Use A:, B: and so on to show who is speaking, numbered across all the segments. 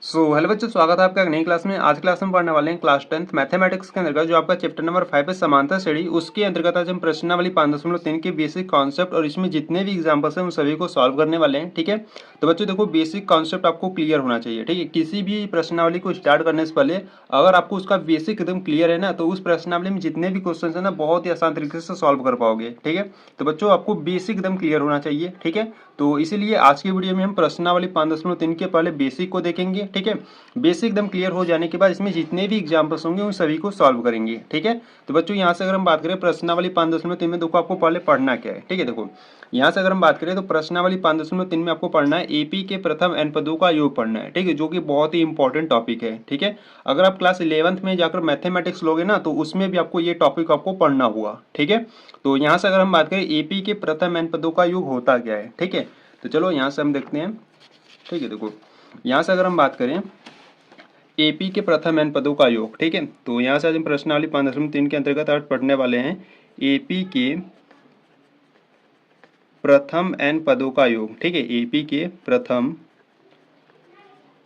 A: Hello बच्चों, स्वागत है आपका एक नई क्लास में। आज क्लास में पढ़ने वाले हैं क्लास 10th मैथमेटिक्स के अंतर्गत जो आपका चैप्टर नंबर 5 है समांतर श्रेणी, उसके अंतर्गत आज हम प्रश्नावली 5.3 के बेसिक कॉन्सेप्ट और इसमें जितने भी एग्जांपल्स हैं उन सभी को सॉल्व करने वाले हैं। ठीक है, तो बच्चों देखो, बेसिक कॉन्सेप्ट आपको क्लियर होना चाहिए। ठीक है, किसी भी प्रश्नावली को स्टार्ट करने से पहले अगर आपको उसका बेसिक एकदम क्लियर है ना, तो उस प्रश्नावली में जितने भी क्वेश्चन है ना बहुत ही आसान तरीके से सॉल्व कर पाओगे। ठीक है, तो बच्चों आपको बेसिक एकदम क्लियर होना चाहिए। ठीक है, तो इसीलिए आज की वीडियो में हम प्रश्नावली 5.3 के पहले बेसिक को देखेंगे। ठीक है, बेसिक एकदम क्लियर हो जाने के बाद इसमें जितने भी एग्जांपल्स होंगे उन सभी को सॉल्व करेंगे। ठीक है, तो बच्चों यहाँ से अगर हम बात करें प्रश्नावली 5.3 में, देखो आपको पहले पढ़ना क्या है। ठीक है, देखो यहाँ से अगर हम बात करें तो प्रश्नावली 5.3 में आपको पढ़ना है एपी के प्रथम n पदों का योग पढ़ना है। ठीक है, जो कि बहुत ही इंपॉर्टेंट टॉपिक है। ठीक है, अगर आप क्लास 11th में जाकर मैथमेटिक्स लोगे ना तो उसमें भी आपको ये टॉपिक आपको पढ़ना होगा। ठीक है, तो यहाँ से अगर हम बात करें एपी के प्रथम n पदों का योग होता क्या है। ठीक है, तो चलो यहाँ से हम देखते हैं। ठीक है, देखो यहाँ से अगर हम बात करें एपी के प्रथम n पदों का योग। ठीक है, तो यहाँ से आज हम प्रश्नावली 5.3 के अंतर्गत आज पढ़ने वाले हैं एपी के प्रथम n पदों का योग। ठीक है, एपी के प्रथम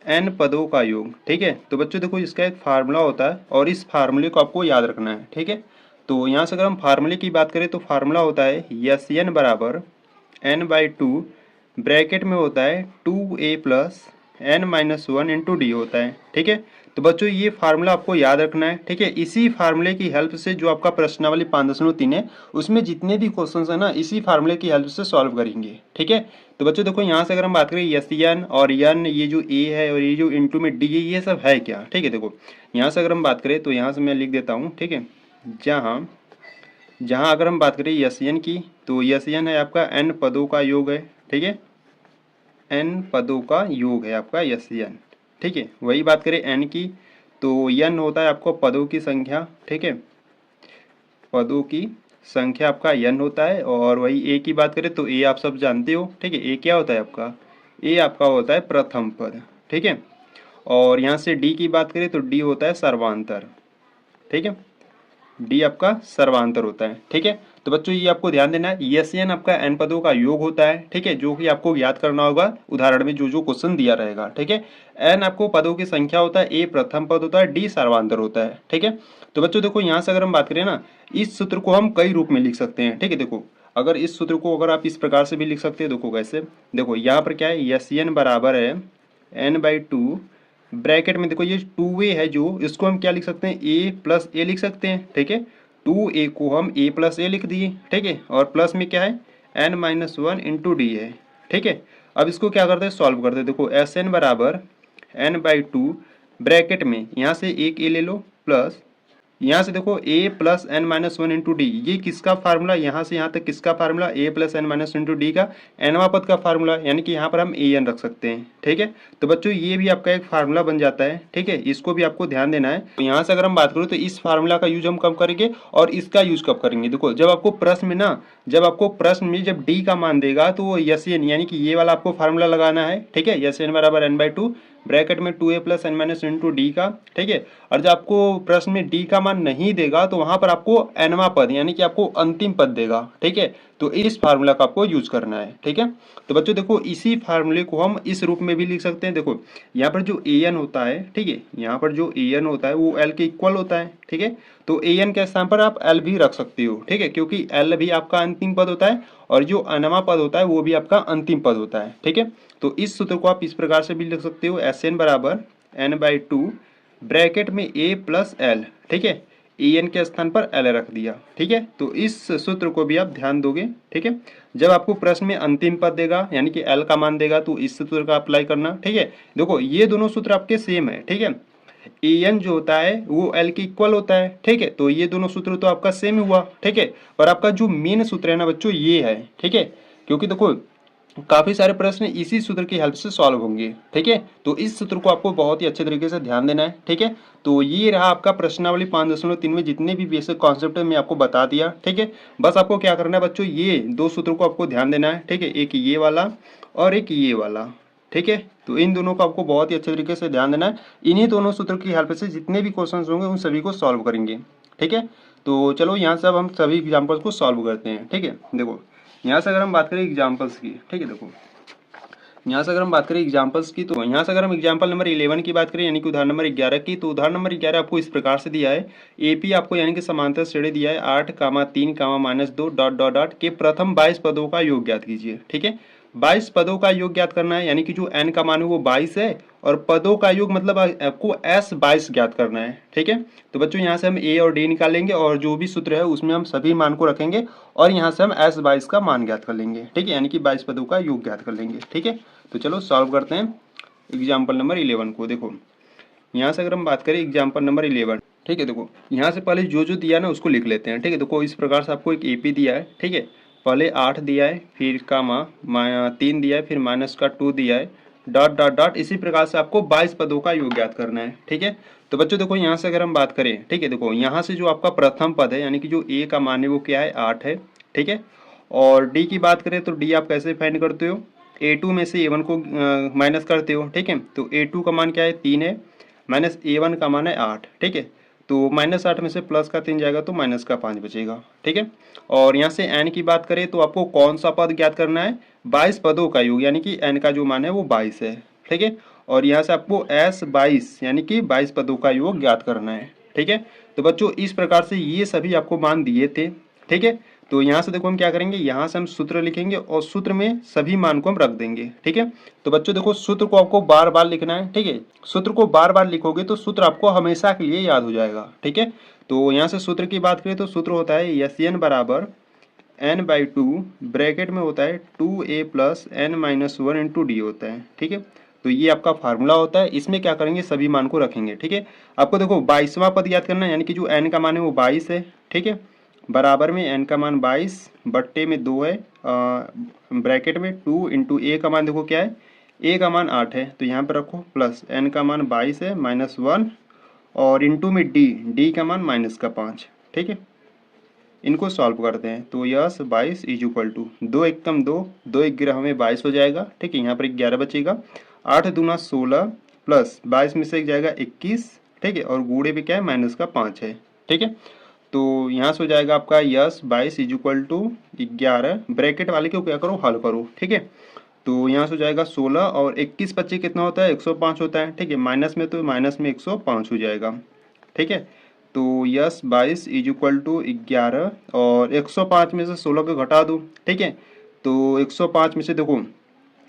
A: n पदों का योग। ठीक है, तो बच्चों देखो इसका एक फार्मूला होता है और इस फार्मूले को आपको याद रखना है। ठीक है, तो यहाँ से अगर हम फार्मूले की बात करें तो फार्मूला होता है यस एन बराबर n/2 ब्रैकेट में होता है 2a plus n-1 into d होता है। ठीक है, तो बच्चों ये फार्मूला आपको याद रखना है। ठीक है, इसी फार्मूले की हेल्प से जो आपका प्रश्नावली 5.3 है उसमें जितने भी क्वेश्चन है ना इसी फार्मूले की हेल्प से सॉल्व करेंगे। ठीक है, तो बच्चों देखो यहाँ से अगर हम बात करें यस एन और यन, ये जो ए है और ये जो इंटू में डी है, ये सब है क्या। ठीक है, देखो यहाँ से अगर हम बात करें तो यहाँ से मैं लिख देता हूँ। ठीक है, जहाँ जहाँ अगर हम बात करें यस एन की तो यस एन है आपका एन पदों का योग है। ठीक है, एन पदों का योग है आपका यस एन। ठीक है, वही बात करें एन की तो एन होता है आपको पदों की संख्या। ठीक है, पदों की संख्या आपका एन होता है। और वही ए की बात करें तो ए आप सब जानते हो। ठीक है, ए क्या होता है आपका, ए आपका होता है प्रथम पद। ठीक है, और यहाँ से डी की बात करें तो डी होता है सर्वांतर। ठीक है, डी आपका सर्वांतर होता है। ठीक है, तो बच्चों ये आपको ध्यान देना है, यस एन आपका एन पदों का योग होता है। ठीक है, जो कि आपको याद करना होगा उदाहरण में जो जो क्वेश्चन दिया रहेगा। ठीक है, एन आपको पदों की संख्या होता है, ए प्रथम पद होता है, डी सर्वांतर होता है। ठीक है, तो बच्चों देखो यहाँ से अगर हम बात करें ना, इस सूत्र को हम कई रूप में लिख सकते हैं। ठीक है, देखो अगर इस सूत्र को अगर आप इस प्रकार से भी लिख सकते हैं, देखो कैसे, देखो यहाँ पर क्या है, यस एन बराबर है n/2 ब्रैकेट में, देखो ये 2a है जो, इसको हम क्या लिख सकते हैं, a प्लस ए लिख सकते हैं। ठीक है, 2a को हम a प्लस ए लिख दिए। ठीक है, और प्लस में क्या है n-1 इंटू डी है। ठीक है, अब इसको क्या करते हैं, सॉल्व करते हैं। देखो एस एन बराबर n/2 ब्रैकेट में यहाँ से एक a ले लो प्लस यहाँ से देखो a plus n-1 into D, ये किसका फार्मूला, यहाँ से यहाँ तक किसका formula, a plus n-1 into D का nवां पद का फार्मूला, यानी कि यहाँ पर हम an रख सकते हैं। ठीक है, तो बच्चों ये भी आपका एक फार्मूला बन जाता है। ठीक है, इसको भी आपको ध्यान देना है। तो यहाँ से अगर हम बात करें तो इस फार्मूला का यूज हम कब करेंगे और इसका यूज कब करेंगे। देखो जब आपको प्रश्न में ना, जब आपको प्रश्न में जब डी का मान देगा तो यस एन, यानी कि ये वाला आपको फार्मूला लगाना है। ठीक है, यस एन बराबर n/2 ब्रैकेट में 2a plus n-1 into D का। ठीक है, और जब आपको प्रश्न में डी का मान नहीं देगा तो वहां पर आपको nवां पद यानी कि आपको अंतिम पद देगा। ठीक है, तो इस फार्मूला का आपको यूज करना है। ठीक है, तो बच्चों देखो इसी फार्मूले को हम इस रूप में भी लिख सकते हैं। देखो यहाँ पर जो an होता है, ठीक है, यहाँ पर जो an होता है वो l के इक्वल होता है। ठीक है, तो an के स्थान पर आप l भी रख सकते हो। ठीक है, क्योंकि l भी आपका अंतिम पद होता है और जो nवां पद होता है वो भी आपका अंतिम पद होता है। ठीक है, तो इस सूत्र को आप इस प्रकार से भी लिख सकते हो, एस एन बराबर n/2 ब्रैकेट में a प्लस एल। ठीक है, an के स्थान पर l रख दिया। ठीक है, तो इस सूत्र को भी आप ध्यान दोगे। ठीक है, जब आपको प्रश्न में अंतिम पद देगा यानी कि l का मान देगा तो इस सूत्र का अप्लाई करना। ठीक है, देखो ये दोनों सूत्र आपके सेम है। ठीक है, an जो होता है वो l के इक्वल होता है। ठीक है, तो ये दोनों सूत्र तो आपका सेम हुआ। ठीक है, और आपका जो मेन सूत्र है ना बच्चों ये है। ठीक है, क्योंकि देखो काफी सारे प्रश्न इसी सूत्र की हेल्प से सॉल्व होंगे। ठीक है, तो इस सूत्र को आपको बहुत ही अच्छे तरीके से ध्यान देना है। ठीक है, तो ये रहा आपका प्रश्नावली 5.3 में जितने भी बेसिक कॉन्सेप्ट है मैं आपको बता दिया। ठीक है, बस आपको क्या करना है बच्चों, ये दो सूत्रों को आपको ध्यान देना है। ठीक है, एक ये वाला और एक ये वाला। ठीक है, तो इन दोनों को आपको बहुत ही अच्छे तरीके से ध्यान देना है। इन्हीं दोनों सूत्र की हेल्प से जितने भी क्वेश्चन होंगे उन सभी को सॉल्व करेंगे। ठीक है, तो चलो यहाँ से अब हम सभी एग्जाम्पल्स को सॉल्व करते हैं। ठीक है, देखो यहाँ से अगर हम बात करें एग्जाम्पल्स की, ठीक है, देखो यहाँ से अगर हम बात करें एग्जाम्पल्स की, तो यहाँ से अगर हम एग्जाम्पल नंबर 11 की बात करें यानी कि उदाहरण नंबर 11 की, तो उदाहरण नंबर 11 आपको इस प्रकार से दिया है। एपी आपको यानी कि समांतर श्रेणी दिया है 8, 3, -2 डॉट डॉट डॉट के प्रथम 22 पदों का योग ज्ञात कीजिए। ठीक है, 22 पदों का योग ज्ञात करना है, यानी कि जो एन का मान है वो 22 है और पदों का योग मतलब आपको एस 22 ज्ञात करना है। ठीक है, तो बच्चों यहाँ से हम ए और डी निकालेंगे और जो भी सूत्र है उसमें हम सभी मान को रखेंगे और यहाँ से हम एस 22 का मान ज्ञात कर लेंगे। ठीक है, यानी कि 22 पदों का योग ज्ञात कर लेंगे। ठीक है, तो चलो सॉल्व करते हैं एग्जाम्पल नंबर 11 को। देखो यहाँ से अगर हम बात करें एग्जाम्पल नंबर 11, ठीक है, देखो यहाँ से पहले जो जो दिया ना उसको लिख लेते हैं। ठीक है, देखो इस प्रकार से आपको एक एपी दिया है। ठीक है, पहले 8 दिया है, फिर कामा 3 दिया है, फिर -2 दिया है, डॉट डॉट डॉट, इसी प्रकार से आपको 22 पदों का योग ज्ञात करना है। ठीक है, तो बच्चों देखो यहाँ से अगर हम बात करें, ठीक है, देखो यहाँ से जो आपका प्रथम पद है यानी कि जो ए का मान है वो क्या है 8 है। ठीक है, और डी की बात करें तो डी आप कैसे फाइंड करते हो, A2 में से A1 को माइनस करते हो। ठीक है, तो A2 का मान क्या है 3 है, माइनस A1 का मान है 8। ठीक है, तो -8 में से प्लस का 3 जाएगा तो माइनस का 5 बचेगा। ठीक है, और यहाँ से n की बात करें तो आपको कौन सा पद ज्ञात करना है, 22 पदों का योग, यानी कि n का जो मान है वो 22 है। ठीक है, और यहाँ से आपको S 22 यानी कि 22 पदों का योग ज्ञात करना है। ठीक है, तो बच्चों इस प्रकार से ये सभी आपको मान दिए थे। ठीक है, तो यहाँ से देखो हम क्या करेंगे, यहाँ से हम सूत्र लिखेंगे और सूत्र में सभी मान को हम रख देंगे। ठीक है, तो बच्चों देखो सूत्र को आपको बार बार लिखना है। ठीक है, सूत्र को बार बार लिखोगे तो सूत्र आपको हमेशा के लिए याद हो जाएगा। ठीक है, तो यहाँ से सूत्र की बात करें तो सूत्र होता है SN बराबर n/2 ब्रैकेट में होता है 2a plus n-1 into d होता है। ठीक है, तो ये आपका फार्मूला होता है। इसमें क्या करेंगे, सभी मान को रखेंगे। ठीक है, आपको देखो 22वां पद याद करना है, यानी कि जो n का मान है वो 22 है। ठीक है, बराबर में n का मान 22 बट्टे में 2 है, ब्रैकेट में 2 इंटू ए का मान देखो क्या है, ए का मान 8 है तो यहाँ पे रखो, प्लस n का मान 22 है -1 और इंटू में डी का मान -5। ठीक है, इनको सॉल्व करते हैं तो यस 22 इज इक्वल टू 2 एकम 2, 2 11 हमें 22 हो जाएगा। ठीक है, यहाँ पर 11 बचेगा, 8 दूना 16 प्लस 22 में से एक जाएगा 21। ठीक है, और गुणे भी क्या है -5 है। ठीक है, तो यहाँ से हो जाएगा आपका S 22 is equal to 11, bracket वाले को क्या करो हल करो। ठीक है, तो यहाँ से हो जाएगा 16 और 21 25 कितना होता है 105 होता है। ठीक है, माइनस में तो माइनस में 105 हो जाएगा। ठीक है, तो यस 22 इज इक्वल टू 11 और 105 में से 16 को घटा दो। ठीक है, तो 105 में से देखो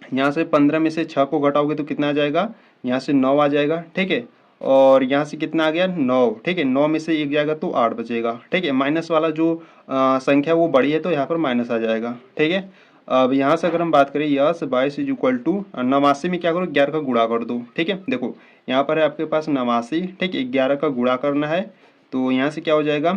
A: यहाँ से 15 में से 6 को घटाओगे तो कितना आ जाएगा, यहाँ से 9 आ जाएगा। ठीक है, और यहाँ से कितना आ गया 9। ठीक है, 9 में से 1 जाएगा तो 8 बचेगा। ठीक है, माइनस वाला जो संख्या वो बड़ी है तो यहाँ पर माइनस आ जाएगा। ठीक है, अब यहाँ से अगर हम बात करें यस 22 इज इक्वल टू 89 में क्या करो 11 का गुणा कर दो। ठीक है, देखो यहाँ पर है आपके पास 89। ठीक है, 11 का गुणा करना है तो यहाँ से क्या हो जाएगा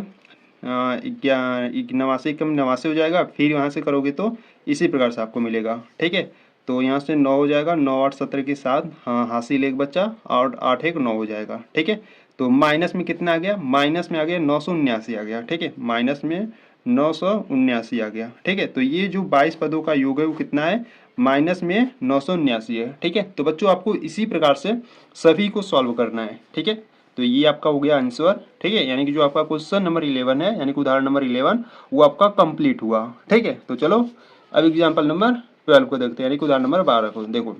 A: 89 कम 89 हो जाएगा, फिर यहाँ से करोगे तो इसी प्रकार से आपको मिलेगा। ठीक है, तो यहाँ से 9 हो जाएगा, 9 8 17 के साथ हाँ हासिल एक बच्चा और 8 1 9 हो जाएगा। ठीक है, तो माइनस में कितना आ गया, माइनस में आ गया 979 आ गया। ठीक है, माइनस में 979 आ गया। ठीक है, तो ये जो 22 पदों का योग है वो कितना है, माइनस में 979 है। ठीक है, तो बच्चों आपको इसी प्रकार से सभी को सॉल्व करना है। ठीक है, तो ये आपका हो गया आंसर। ठीक है, यानी कि जो आपका क्वेश्चन नंबर 11 है यानी कि उदाहरण नंबर 11 वो आपका कंप्लीट हुआ। ठीक है, तो चलो अब एग्जाम्पल नंबर 12 को देखते हैं, यानी कि उदाहरण नंबर 12 को। देखो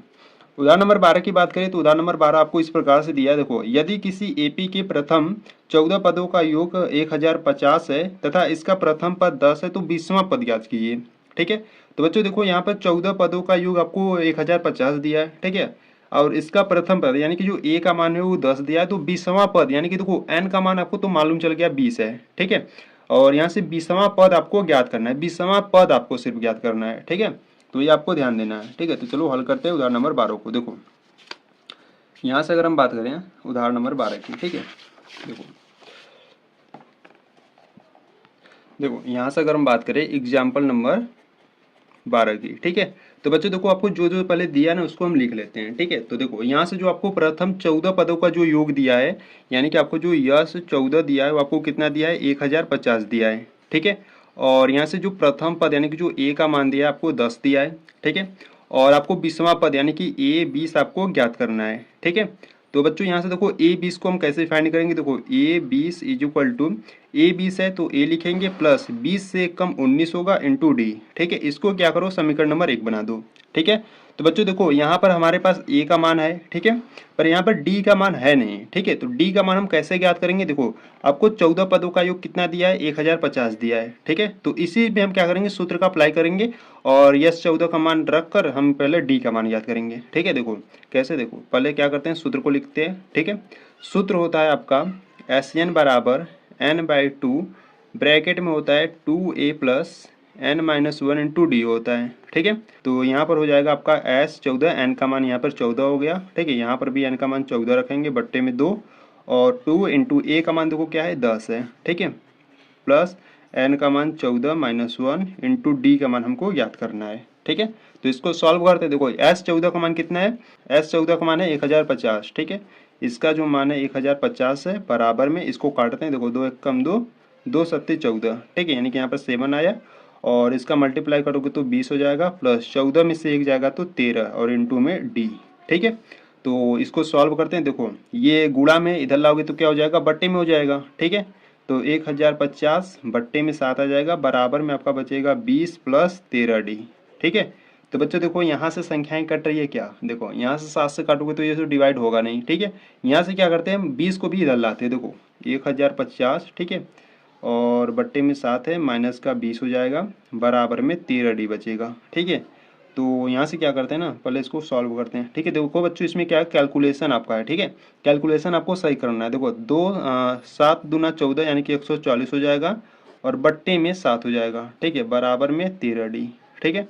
A: उदाहरण नंबर 12 की बात करें तो उदाहरण नंबर 12 आपको इस प्रकार से दिया है। देखो यदि किसी एपी के प्रथम 14 पदों का योग 1050 है तथा इसका प्रथम पद 10 है तो 20वां पद ज्ञात कीजिए। ठीक है, तो बच्चों देखो यहाँ पर 14 पदों का योग आपको 1050 दिया है। ठीक है, और इसका प्रथम पद यानी कि जो ए का मान है वो 10 दिया है तो 20वां पद यानी कि देखो एन का मान आपको तो मालूम चल गया 20 है। ठीक है, और यहाँ से 20वां पद आपको ज्ञात करना है, 20वां पद आपको सिर्फ ज्ञात करना है। ठीक है, तो ये आपको ध्यान देना है। ठीक है, तो चलो हल करते हैं उदाहरण नंबर 12 को। देखो यहाँ से अगर हम बात करें उदाहरण नंबर 12 की, ठीक है, देखो यहाँ से अगर हम बात करें एग्जाम्पल नंबर 12 की। ठीक है, तो बच्चों देखो आपको जो जो पहले दिया ना उसको हम लिख लेते हैं। ठीक है, तो देखो यहाँ से जो आपको प्रथम 14 पदों का जो योग दिया है यानी कि आपको जो यश 14 दिया है वो आपको कितना दिया है 1050 दिया है। ठीक है, और यहाँ से जो प्रथम पद यानी कि जो ए का मान दिया है आपको 10 दिया है। ठीक है, और आपको 20वां पद यानी कि ए 20 आपको ज्ञात करना है। ठीक है, तो बच्चों यहाँ से देखो ए 20 को हम कैसे फाइंड करेंगे, देखो ए 20 इज इक्वल टू ए 20 है तो ए लिखेंगे प्लस 20 से कम 19 होगा इंटू डी। ठीक है, इसको क्या करो समीकरण नंबर 1 बना दो। ठीक है, तो बच्चों देखो यहाँ पर हमारे पास a का मान है, ठीक है, पर यहाँ पर d का मान है नहीं, ठीक है। तो d का मान हम कैसे ज्ञात करेंगे, देखो आपको 14 पदों का योग कितना दिया है, 1050 दिया है, ठीक है। तो इसी में हम क्या करेंगे, सूत्र का अप्लाई करेंगे और यस 14 का मान रख कर हम पहले d का मान ज्ञात करेंगे, ठीक है। देखो कैसे, देखो पहले क्या करते हैं, सूत्र को लिखते हैं, ठीक है। सूत्र होता है आपका SN बराबर n/2, ब्रैकेट में होता है 2a plus n-1 into d होता है, ठीक है। तो यहाँ पर हो जाएगा आपका S 14, n का मान यहाँ पर 14 हो गया, ठीक है। यहाँ पर भी n का मान 14 रखेंगे, बट्टे में 2 और 2 इंटू a का मान देखो क्या है 10 है, ठीक है, प्लस n का मान 14 -1 इंटू डी का मान हमको याद करना है, ठीक है। तो इसको सॉल्व करते हैं, देखो S 14 का मान कितना है, S 14 का मान है 1050, ठीक है। इसका जो मान है 1050 है, बराबर में इसको काटते हैं, देखो 2 1 कम 2, 2 7 14, ठीक है, यानी कि यहाँ पर 7 आया और इसका मल्टीप्लाई करोगे तो 20 हो जाएगा, प्लस 14 में से 1 जाएगा तो 13 और इंटू में डी, ठीक है। तो इसको सॉल्व करते हैं, देखो ये गुणा में इधर लाओगे तो क्या हो जाएगा, बट्टे में हो जाएगा, ठीक है। तो 1050 बट्टे में 7 आ जाएगा, बराबर में आपका बचेगा 20 प्लस 13 डी, ठीक है। तो बच्चों देखो यहाँ से संख्याएं कट रही है क्या, देखो यहाँ से 7 से काटोगे तो ये तो डिवाइड होगा नहीं, ठीक है। यहाँ से क्या करते हैं, हम 20 को भी इधर लाते हैं, देखो 1050, ठीक है, और बट्टे में 7 है, माइनस का 20 हो जाएगा, बराबर में 13 डी बचेगा, ठीक है। तो यहाँ से क्या करते हैं ना, पहले इसको सॉल्व करते हैं, ठीक है। देखो बच्चों इसमें क्या है, कैलकुलेशन आपका है, ठीक है, कैलकुलेशन आपको सही करना है। देखो 7 दूना 14 यानी कि 140 हो जाएगा और बट्टे में 7 हो जाएगा, ठीक है, बराबर में 13 डी, ठीक है।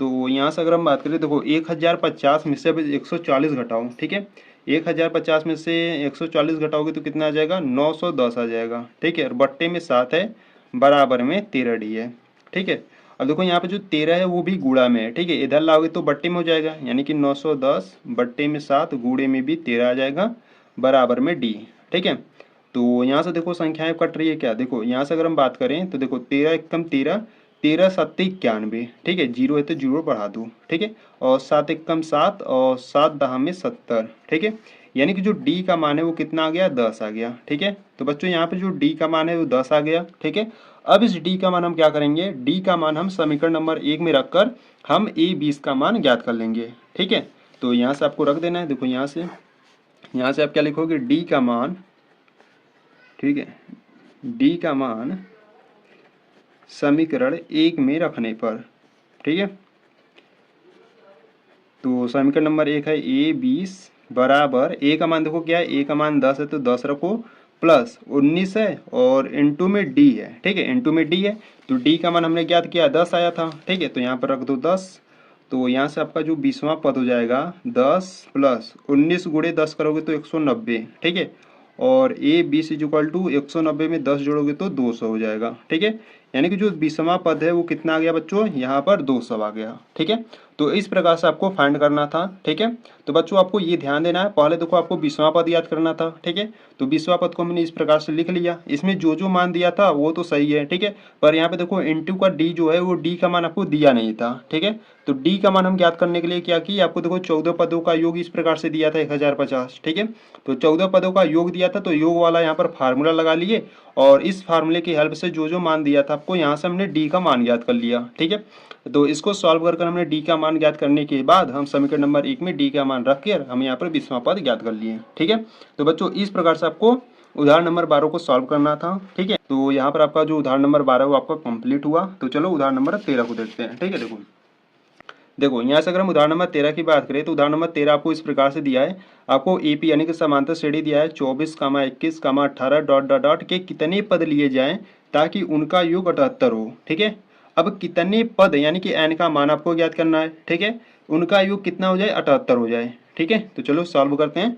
A: तो यहाँ से अगर हम बात करें, देखो 1050 में से अब 140 घटाओ, ठीक है, 1050 में से 140 घटाओगे तो कितना आ जाएगा, 910 आ जाएगा, ठीक है, और बट्टे में 7 है, बराबर में 13 डी है, ठीक है। अब देखो यहाँ पे जो 13 है वो भी गुणा में है, ठीक है, इधर लाओगे तो बट्टे में हो जाएगा, यानी कि 910 बट्टे में 7 गुणे में भी 13 आ जाएगा, बराबर में डी, ठीक है। तो यहाँ से देखो संख्याएं कट रही है क्या, देखो यहाँ से अगर हम बात करें तो देखो 13 एकम 13, 13 7 91, ठीक है, जीरो है तो जीरो बढ़ा दो, ठीक है, और 7 एकम 7 और 7 दहा में 70, ठीक है, यानी कि जो डी का मान है वो कितना आ गया, 10 आ गया, ठीक है। तो बच्चों यहाँ पे जो डी का मान है वो 10 आ गया, ठीक है। अब इस डी का मान हम क्या करेंगे, डी का मान हम समीकरण नंबर 1 में रखकर हम ए 20 का मान ज्ञात कर लेंगे, ठीक है। तो यहाँ से आपको रख देना है, देखो यहाँ से आप क्या लिखोगे, डी का मान, ठीक है, डी का मान समीकरण 1 में रखने पर, ठीक है। तो समीकरण नंबर 1 है ए 20 बराबर, ए का मान देखो क्या है, ए का मान 10 है तो 10 रखो, प्लस 19 है और इंटू में डी है, ठीक है, इंटू में डी है, तो डी का मान हमने ज्ञात किया 10 आया था, ठीक है, तो यहाँ पर रख दो 10। तो यहाँ से आपका जो 20वां पद हो जाएगा 10 प्लस 19 गुणे 10 करोगे तो 190, ठीक है, और ए 20 इक्वल टू 190 में 10 जोड़ोगे तो 200 हो जाएगा, ठीक है। यानी कि जो 20वां पद है वो कितना आ गया बच्चों, यहाँ पर 200 आ गया, ठीक है। तो इस प्रकार से आपको फाइंड करना था, ठीक है। तो बच्चों आपको ये ध्यान देना है, पहले देखो आपको 20वां पद याद करना था, ठीक है। तो 20वां पद को हमने इस प्रकार से लिख लिया, इसमें जो जो मान दिया था वो तो सही है, ठीक है, पर यहाँ पे देखो इंटू का डी जो है वो डी का मान आपको दिया नहीं था, ठीक है। तो डी का मान हम ज्ञात करने के लिए क्या किया, आपको देखो 14 पदों का योग इस प्रकार से दिया था 1050, ठीक है। तो 14 पदों का योग दिया था, तो योग वाला यहाँ पर फार्मूला लगा लिए और इस फार्मूले की हेल्प से जो जो मान दिया था आपको यहाँ से हमने डी का मान ज्ञात कर लिया, ठीक है। तो इसको सॉल्व कर हमने डी का मान ज्ञात करने के बाद हम समीकरण नंबर 1 में डी का मान रख कर हम यहाँ पर 20वां पद ज्ञात कर लिए, ठीक है। तो बच्चों इस प्रकार से आपको उदाहरण नंबर 12 को सॉल्व करना था, ठीक है। तो यहाँ पर आपका जो उदाहरण नंबर 12 वो आपका कंप्लीट हुआ। तो चलो उदाहरण नंबर 13 को देखते हैं, ठीक है। देखो यहाँ से अगर हम उदाहरण नंबर 13 की बात करें तो उदाहरण नंबर 13 आपको इस प्रकार से दिया है, आपको एपी यानी कि समांतर श्रेणी दिया है 24, 21, 18 डॉट डॉट डॉट के कितने पद लिए जाएं ताकि उनका योग 78 हो, ठीक है। अब कितने पद यानी कि एन का मान आपको ज्ञात करना है, ठीक है, उनका योग कितना हो जाए, 78 हो जाए, ठीक है। तो चलो सॉल्व करते हैं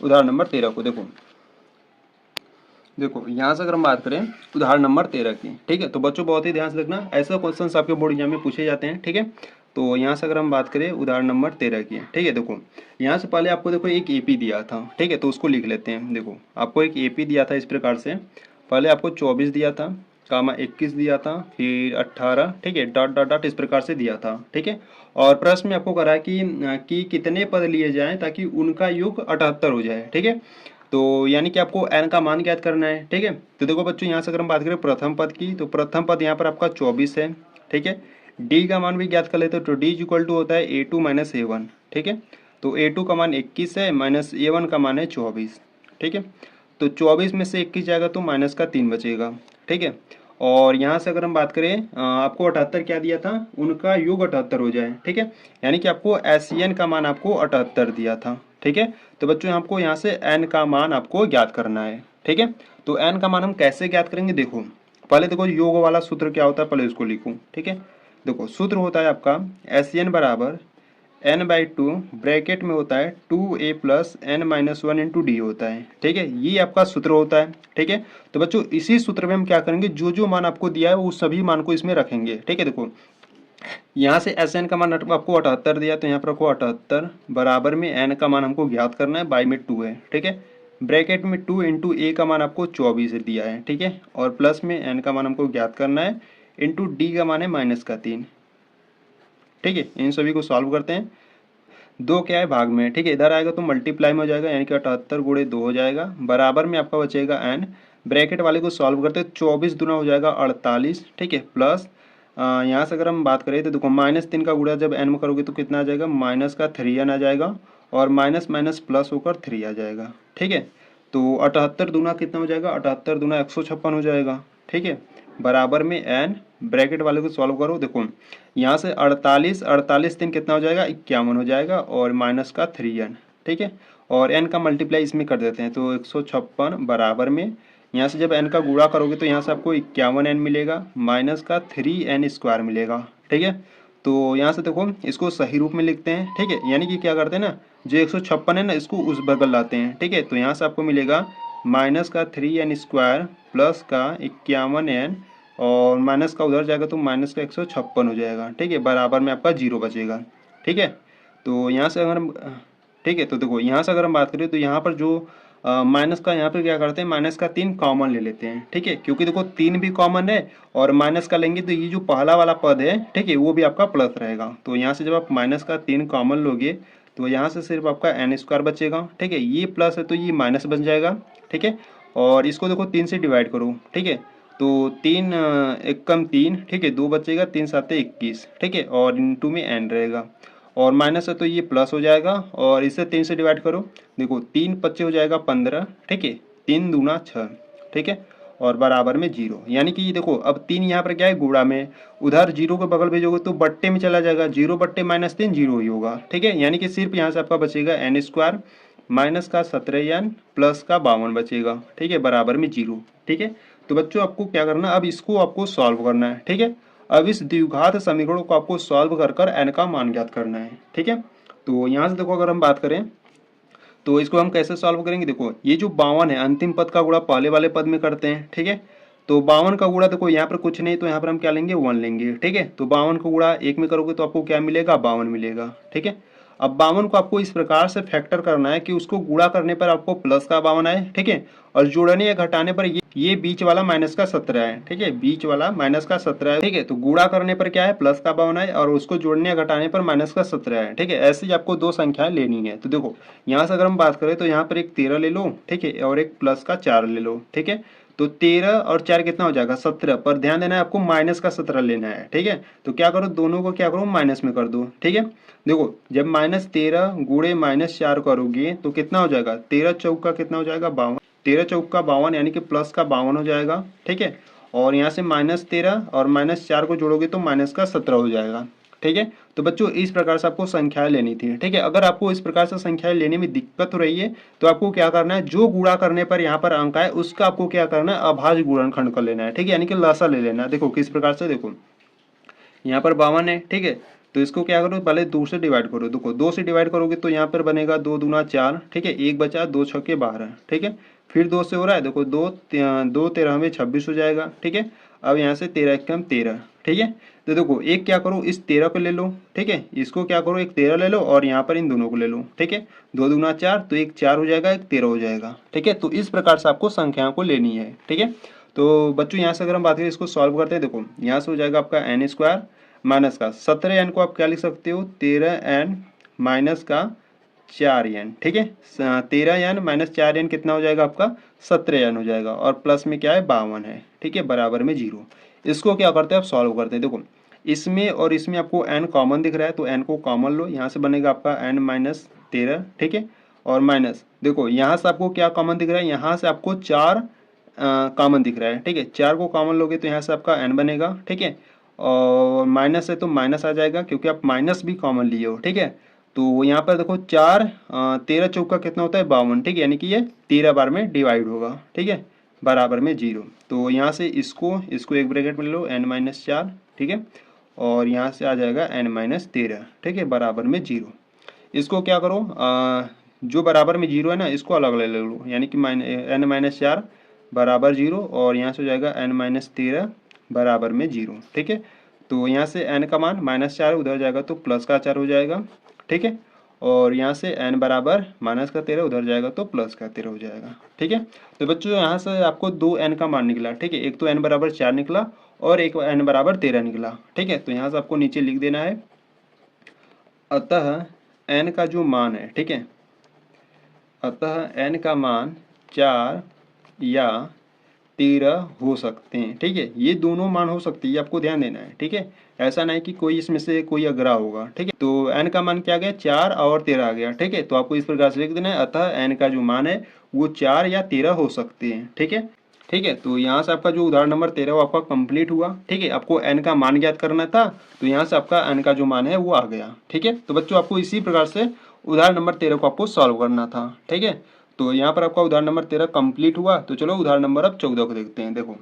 A: उदाहरण नंबर 13 को। देखो यहाँ से अगर हम बात करें उदाहरण नंबर 13 की, ठीक है, तो बच्चों बहुत ही ध्यान से देखना, ऐसे क्वेश्चंस आपके बोर्ड एग्जाम में पूछे जाते हैं, ठीक है। तो यहाँ से अगर हम बात करें उदाहरण नंबर 13 की, ठीक है, देखो यहाँ से पहले आपको देखो एक एपी दिया था, ठीक है, तो उसको लिख लेते हैं। देखो आपको एक एपी दिया था इस प्रकार से, पहले आपको 24 दिया था, 21 दिया था, फिर 18, ठीक है, डॉट डॉट डॉट इस प्रकार से दिया था, ठीक है। और प्रश्न में आपको करा है कि कितने पद लिए जाएं ताकि उनका योग 78 हो जाए, ठीक है। तो यानी कि आपको n का मान ज्ञात करना है, ठीक है। तो देखो बच्चों यहाँ से अगर हम बात करें प्रथम पद की, तो प्रथम पद यहाँ पर आपका 24 है, ठीक है। डी का मान भी ज्ञात कर लेते हैं, तो डी इज इक्वल टू होता है A2 माइनस A1, ठीक है। तो A2 का मान 21 है, माइनस A1 का मान है 24, ठीक है। तो 24 में से 21 जाएगा तो माइनस का 3 बचेगा, ठीक है। और यहाँ से अगर हम बात करें, आपको 78 क्या दिया था, उनका योग 78 हो जाए, ठीक है। यानी कि आपको SCN का मान आपको 78 दिया था, ठीक है। तो बच्चों आपको यहाँ से N का मान आपको ज्ञात करना है, ठीक है। तो N का मान हम कैसे ज्ञात करेंगे, देखो पहले देखो योग वाला सूत्र क्या होता है, पहले इसको लिखूँ, ठीक है। देखो सूत्र होता है आपका SCN बराबर n/2 ब्रैकेट में होता है 2a plus n minus 1 into d होता है, ठीक है। ये आपका सूत्र होता है, ठीक है। तो बच्चों इसी सूत्र में हम क्या करेंगे, जो जो मान आपको दिया है वो सभी मान को इसमें रखेंगे, ठीक है। देखो यहाँ से SN का मान आपको 78 दिया, तो यहाँ पर आपको 78 बराबर में n का मान हमको ज्ञात करना है, बाई में 2 है, ठीक है। ब्रैकेट में 2 इंटू a का मान आपको 24 दिया है, ठीक है। और प्लस में n का मान हमको ज्ञात करना है, इंटू डी का मान है माइनस का 3, ठीक है। इन सभी को सॉल्व करते हैं, दो क्या है भाग में, ठीक है। इधर आएगा तो मल्टीप्लाई में हो जाएगा, यानी कि 78 गुणे 2 हो जाएगा, बराबर में आपका बचेगा n। ब्रैकेट वाले को सॉल्व करते हैं, 24 दूना हो जाएगा 48, ठीक है। प्लस यहाँ से अगर हम बात करें तो देखो -3 का गुणा जब n में करोगे तो कितना आ जाएगा, माइनस का 3n आ जाएगा, और माइनस माइनस प्लस होकर 3 आ जाएगा, ठीक है। तो 78 दूना कितना हो जाएगा, 78 दूना 156 हो जाएगा, ठीक है। बराबर में n, ब्रैकेट वाले को सॉल्व करो, देखो यहाँ से 48 48 3 कितना हो जाएगा, 51 हो जाएगा, और माइनस का 3n, ठीक है। और n का मल्टीप्लाई इसमें कर देते हैं, तो 156 बराबर में यहाँ से जब n का गुणा करोगे तो यहाँ से आपको 51n मिलेगा, माइनस का 3n स्क्वायर मिलेगा, ठीक है। तो यहाँ से देखो इसको सही रूप में लिखते हैं, ठीक है। यानी कि क्या करते हैं ना, जो 156 है ना इसको उस बगल लाते हैं, ठीक है। तो यहाँ से आपको मिलेगा माइनस का 3n स्क्वायर प्लस का 51n, और माइनस का उधर जाएगा तो माइनस का 156 हो जाएगा, ठीक है। बराबर में आपका 0 बचेगा, ठीक है। तो यहाँ से अगर हम, ठीक है, तो देखो यहाँ से अगर हम बात करें तो यहाँ पर जो माइनस का, यहाँ पे क्या करते हैं, माइनस का 3 कॉमन ले लेते हैं, ठीक है। क्योंकि देखो 3 भी कॉमन है, और माइनस का लेंगे तो ये जो पहला वाला पद है, ठीक है, वो भी आपका प्लस रहेगा। तो यहाँ से जब आप माइनस का 3 कॉमन लोगे तो यहाँ से सिर्फ आपका n स्क्वायर बचेगा, ठीक है। ये प्लस है तो ये माइनस बन जाएगा, ठीक है। और इसको देखो 3 से डिवाइड करो, ठीक है। तो 3 एक कम 3, ठीक है, 2 बचेगा, 3 7 21, ठीक है। और इंटू में n रहेगा, और माइनस है तो ये प्लस हो जाएगा, और इसे 3 से डिवाइड करो, देखो 3 25 हो जाएगा 15, ठीक है। 3 दूना 6, ठीक है। और बराबर में 0, यानी कि ये देखो अब 3 यहाँ पर क्या है, गुणा में, उधर 0 के बगल भेजोगे तो बट्टे में चला जाएगा, 0 बट्टे -3 0 ही होगा, ठीक है। यानी कि सिर्फ यहाँ से आपका बचेगा n स्क्वायर माइनस का 17n प्लस का 52 बचेगा, ठीक है, बराबर में 0, ठीक है। तो बच्चों आपको क्या करना, अब इसको आपको सॉल्व करना है, ठीक है। अब इस द्विघात समीकरण को आपको सॉल्व कर कर n का मान ज्ञात करना है, ठीक है। तो यहाँ से देखो अगर हम बात करें तो इसको हम कैसे सॉल्व करेंगे, देखो ये जो 52 है, अंतिम पद का गुणा पहले वाले पद में करते हैं, ठीक है। तो 52 का गुणा देखो यहाँ पर कुछ नहीं, तो यहाँ पर हम क्या लेंगे, 1 लेंगे, ठीक है। तो 52 का गुणा 1 में करोगे तो आपको क्या मिलेगा, 52 मिलेगा, ठीक है। अब 52 को आपको इस प्रकार से फैक्टर करना है कि उसको गुणा करने पर आपको प्लस का 52 आए, ठीक है। और जोड़ने या घटाने पर ये बीच वाला माइनस का 17 है, ठीक है, बीच वाला माइनस का 17 है, ठीक है। तो गुणा करने पर क्या है, प्लस का 52 है, और उसको जोड़ने या घटाने पर माइनस का 17 है, ठीक है। ऐसे ही आपको दो संख्याएं लेनी है। तो देखो यहाँ से अगर हम बात करें तो यहाँ पर एक 13 ले लो, ठीक है, और एक प्लस का 4 ले लो, ठीक है। तो 13 और 4 कितना हो जाएगा, 17, पर ध्यान देना है आपको माइनस का 17 लेना है, ठीक है। तो क्या करो, दोनों को क्या करो, माइनस में कर दो, ठीक है। देखो जब -13 गुणे -4 करोगे तो कितना हो जाएगा, 13 चौक का कितना हो जाएगा, 52, 13 चौक का 52, यानी कि प्लस का 52 हो जाएगा, ठीक है। और यहाँ से -13 और -4 को जोड़ोगे तो माइनस का 17 हो जाएगा, ठीक है। तो बच्चों इस प्रकार से आपको संख्याएं लेनी थी, ठीक है। अगर आपको इस प्रकार से संख्याएं लेने में दिक्कत हो रही है तो आपको क्या करना है, जो गुणा करने पर यहाँ पर अंक आए उसका आपको क्या करना है, अभाज्य गुणनखंड कर लेना है, ठीक है, यानी कि लसा ले लेना है। देखो किस प्रकार से, देखो यहाँ पर 52 है, ठीक है। तो इसको क्या करो, पहले 2 से डिवाइड करो, देखो 2 से डिवाइड करोगे तो यहाँ पर बनेगा 2 दूना 4, ठीक है, 1 बचा, 2 छक्के 12, ठीक है। फिर 2 से हो रहा है, देखो 2 2 13 में 26 हो जाएगा, ठीक है। अब यहाँ से 13 एकम 13, ठीक है। तो देखो एक क्या करो, इस 13 को ले लो, ठीक है, इसको क्या करो, एक 13 ले लो, और यहाँ पर इन दोनों को ले लो, ठीक है। 2 दूना 4, तो एक 4 हो जाएगा, एक 13 हो जाएगा, ठीक है। तो इस प्रकार से आपको संख्याओं को लेनी है, ठीक है। तो बच्चों यहाँ से अगर हम बात करें, इसको सॉल्व करते हैं, देखो यहाँ से हो जाएगा आपका n स्क्वायर माइनस का 17n को आप क्या लिख सकते हो, 13n माइनस का 4n, ठीक है। 13n माइनस 4n कितना हो जाएगा आपका, 17n हो जाएगा, और प्लस में क्या है, 52 है, ठीक है, बराबर में 0। इसको क्या करते हैं, आप सॉल्व करते हैं। देखो इसमें और इसमें आपको n कॉमन दिख रहा है तो n को कॉमन लो, यहाँ से बनेगा आपका n-13, ठीक है। और माइनस देखो यहाँ से आपको क्या कॉमन दिख रहा है, यहाँ से आपको 4 कॉमन दिख रहा है, ठीक है। 4 को कॉमन लोगे तो यहाँ से आपका n बनेगा, ठीक है। और माइनस है तो माइनस आ जाएगा क्योंकि आप माइनस भी कॉमन लिए हो, ठीक है। तो यहाँ पर देखो 4 13 चौका कितना होता है 52, ठीक है, यानी कि ये 13 बार में डिवाइड होगा, ठीक है, बराबर में 0। तो यहाँ से इसको एक ब्रैकेट में ले लो n-4, ठीक है। और यहाँ से आ जाएगा n-13, ठीक है, बराबर में 0। इसको क्या करो, जो बराबर में 0 है ना इसको अलग ले लो, यानी कि n-4 बराबर 0 और यहाँ से हो जाएगा n-13 बराबर में 0, ठीक है। तो यहाँ से n का मान -4 उधर जाएगा तो प्लस का 4 हो जाएगा, ठीक है। और यहाँ से n बराबर -13 उधर जाएगा तो प्लस का 13 हो जाएगा, ठीक है। तो बच्चों यहाँ से आपको 2n का मान निकला, ठीक है। एक तो n बराबर 4 निकला और एक n बराबर 13 निकला, ठीक है। तो यहाँ से आपको नीचे लिख देना है, अतः n का जो मान है, ठीक है, अतः n का मान 4 या 13 हो सकते हैं, ठीक है। ये दोनों मान हो सकते हैं, ये आपको ध्यान देना है, ठीक है। ऐसा नहीं कि कोई इसमें से कोई अगरा होगा, ठीक है। तो n का मान क्या आ गया 4 और 13 आ गया, ठीक है। तो आपको इस प्रकार से लिख देना है, अतः n का जो मान है वो 4 या 13 हो सकते हैं, ठीक है। ठीक है, तो यहाँ से आपका जो उदाहरण नंबर 13 वो आपका कंप्लीट हुआ, ठीक है। आपको n का मान ज्ञात करना था तो यहाँ से आपका n का जो मान है वो आ गया, ठीक है। तो बच्चों आपको इसी प्रकार से उदाहरण नंबर 13 को आपको सॉल्व करना था, ठीक है। तो यहाँ पर आपका उदाहरण नंबर 13 कंप्लीट हुआ। तो चलो उदाहरण नंबर अब 14 को देखते हैं। देखो,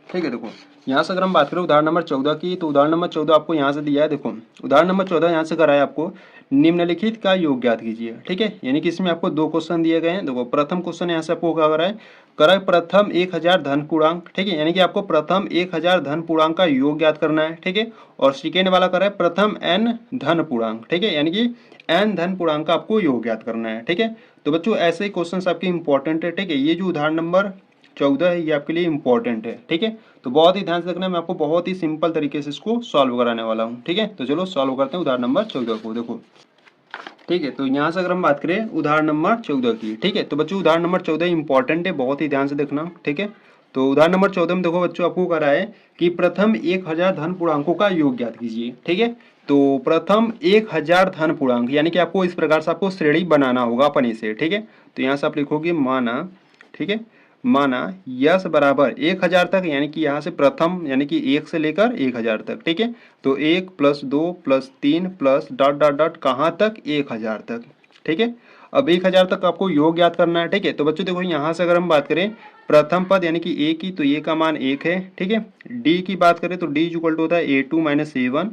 A: ठीक है, देखो यहाँ से अगर हम बात करें उदाहरण नंबर 14 की, तो उदाहरण नंबर 14 आपको यहाँ से दिया है। देखो उदाहरण नंबर 14 यहाँ से कराया आपको, निम्नलिखित का योग ज्ञात कीजिए, ठीक है। यानी कि इसमें आपको 2 क्वेश्चन दिए गए हैं। देखो प्रथम क्वेश्चन यहाँ से आपको क्या कराए, कराए प्रथम 1000 धन पूर्णांक, ठीक है, यानी कि आपको प्रथम 1000 धन पूर्णांक का योग ज्ञात करना है, ठीक है। और सेकेंड वाला कराए प्रथम n धन पूर्णांक, ठीक है, यानी कि n धन पूर्णांक का आपको योग ज्ञात करना है, ठीक है। तो बच्चों ऐसे ही क्वेश्चन आपके इंपॉर्टेंट है, ठीक है। ये जो उदाहरण नंबर 14 है ये आपके लिए इंपॉर्टेंट है, ठीक है। तो बहुत ही ध्यान से रखना, मैं आपको बहुत ही सिंपल तरीके से इसको सॉल्व कराने वाला हूँ, ठीक है। तो चलो सॉल्व करते हैं उदाहरण नंबर 14 को। देखो, ठीक है, तो यहाँ से अगर हम बात करें उदाहरण नंबर 14 की, ठीक है, तो बच्चों उदाहरण नंबर 14 इंपॉर्टेंट है, बहुत ही ध्यान से देखना, ठीक है। तो उदाहरण नंबर 14 में देखो बच्चों आपको करा है कि प्रथम 1000 धन पूर्णांकों का योग ज्ञात कीजिए, ठीक है। तो प्रथम 1000 धन पूर्णांक यानी कि आपको इस प्रकार से आपको श्रेणी बनाना होगा अपने से, ठीक है। तो यहाँ से आप लिखोगे माना, ठीक है, माना यश बराबर 1000 तक, यानी कि यहाँ से प्रथम यानी कि 1 से लेकर 1000 तक, ठीक है। तो 1 + 2 + 3 प्लस डॉट डॉट डॉट कहाँ तक 1000 तक, ठीक है। अब 1000 तक आपको योग ज्ञात करना है, ठीक है। तो बच्चों देखो यहाँ से अगर हम बात करें प्रथम पद यानी कि a की, तो a का मान 1 है, ठीक है। d की बात करें तो d = होता है a2 - a1,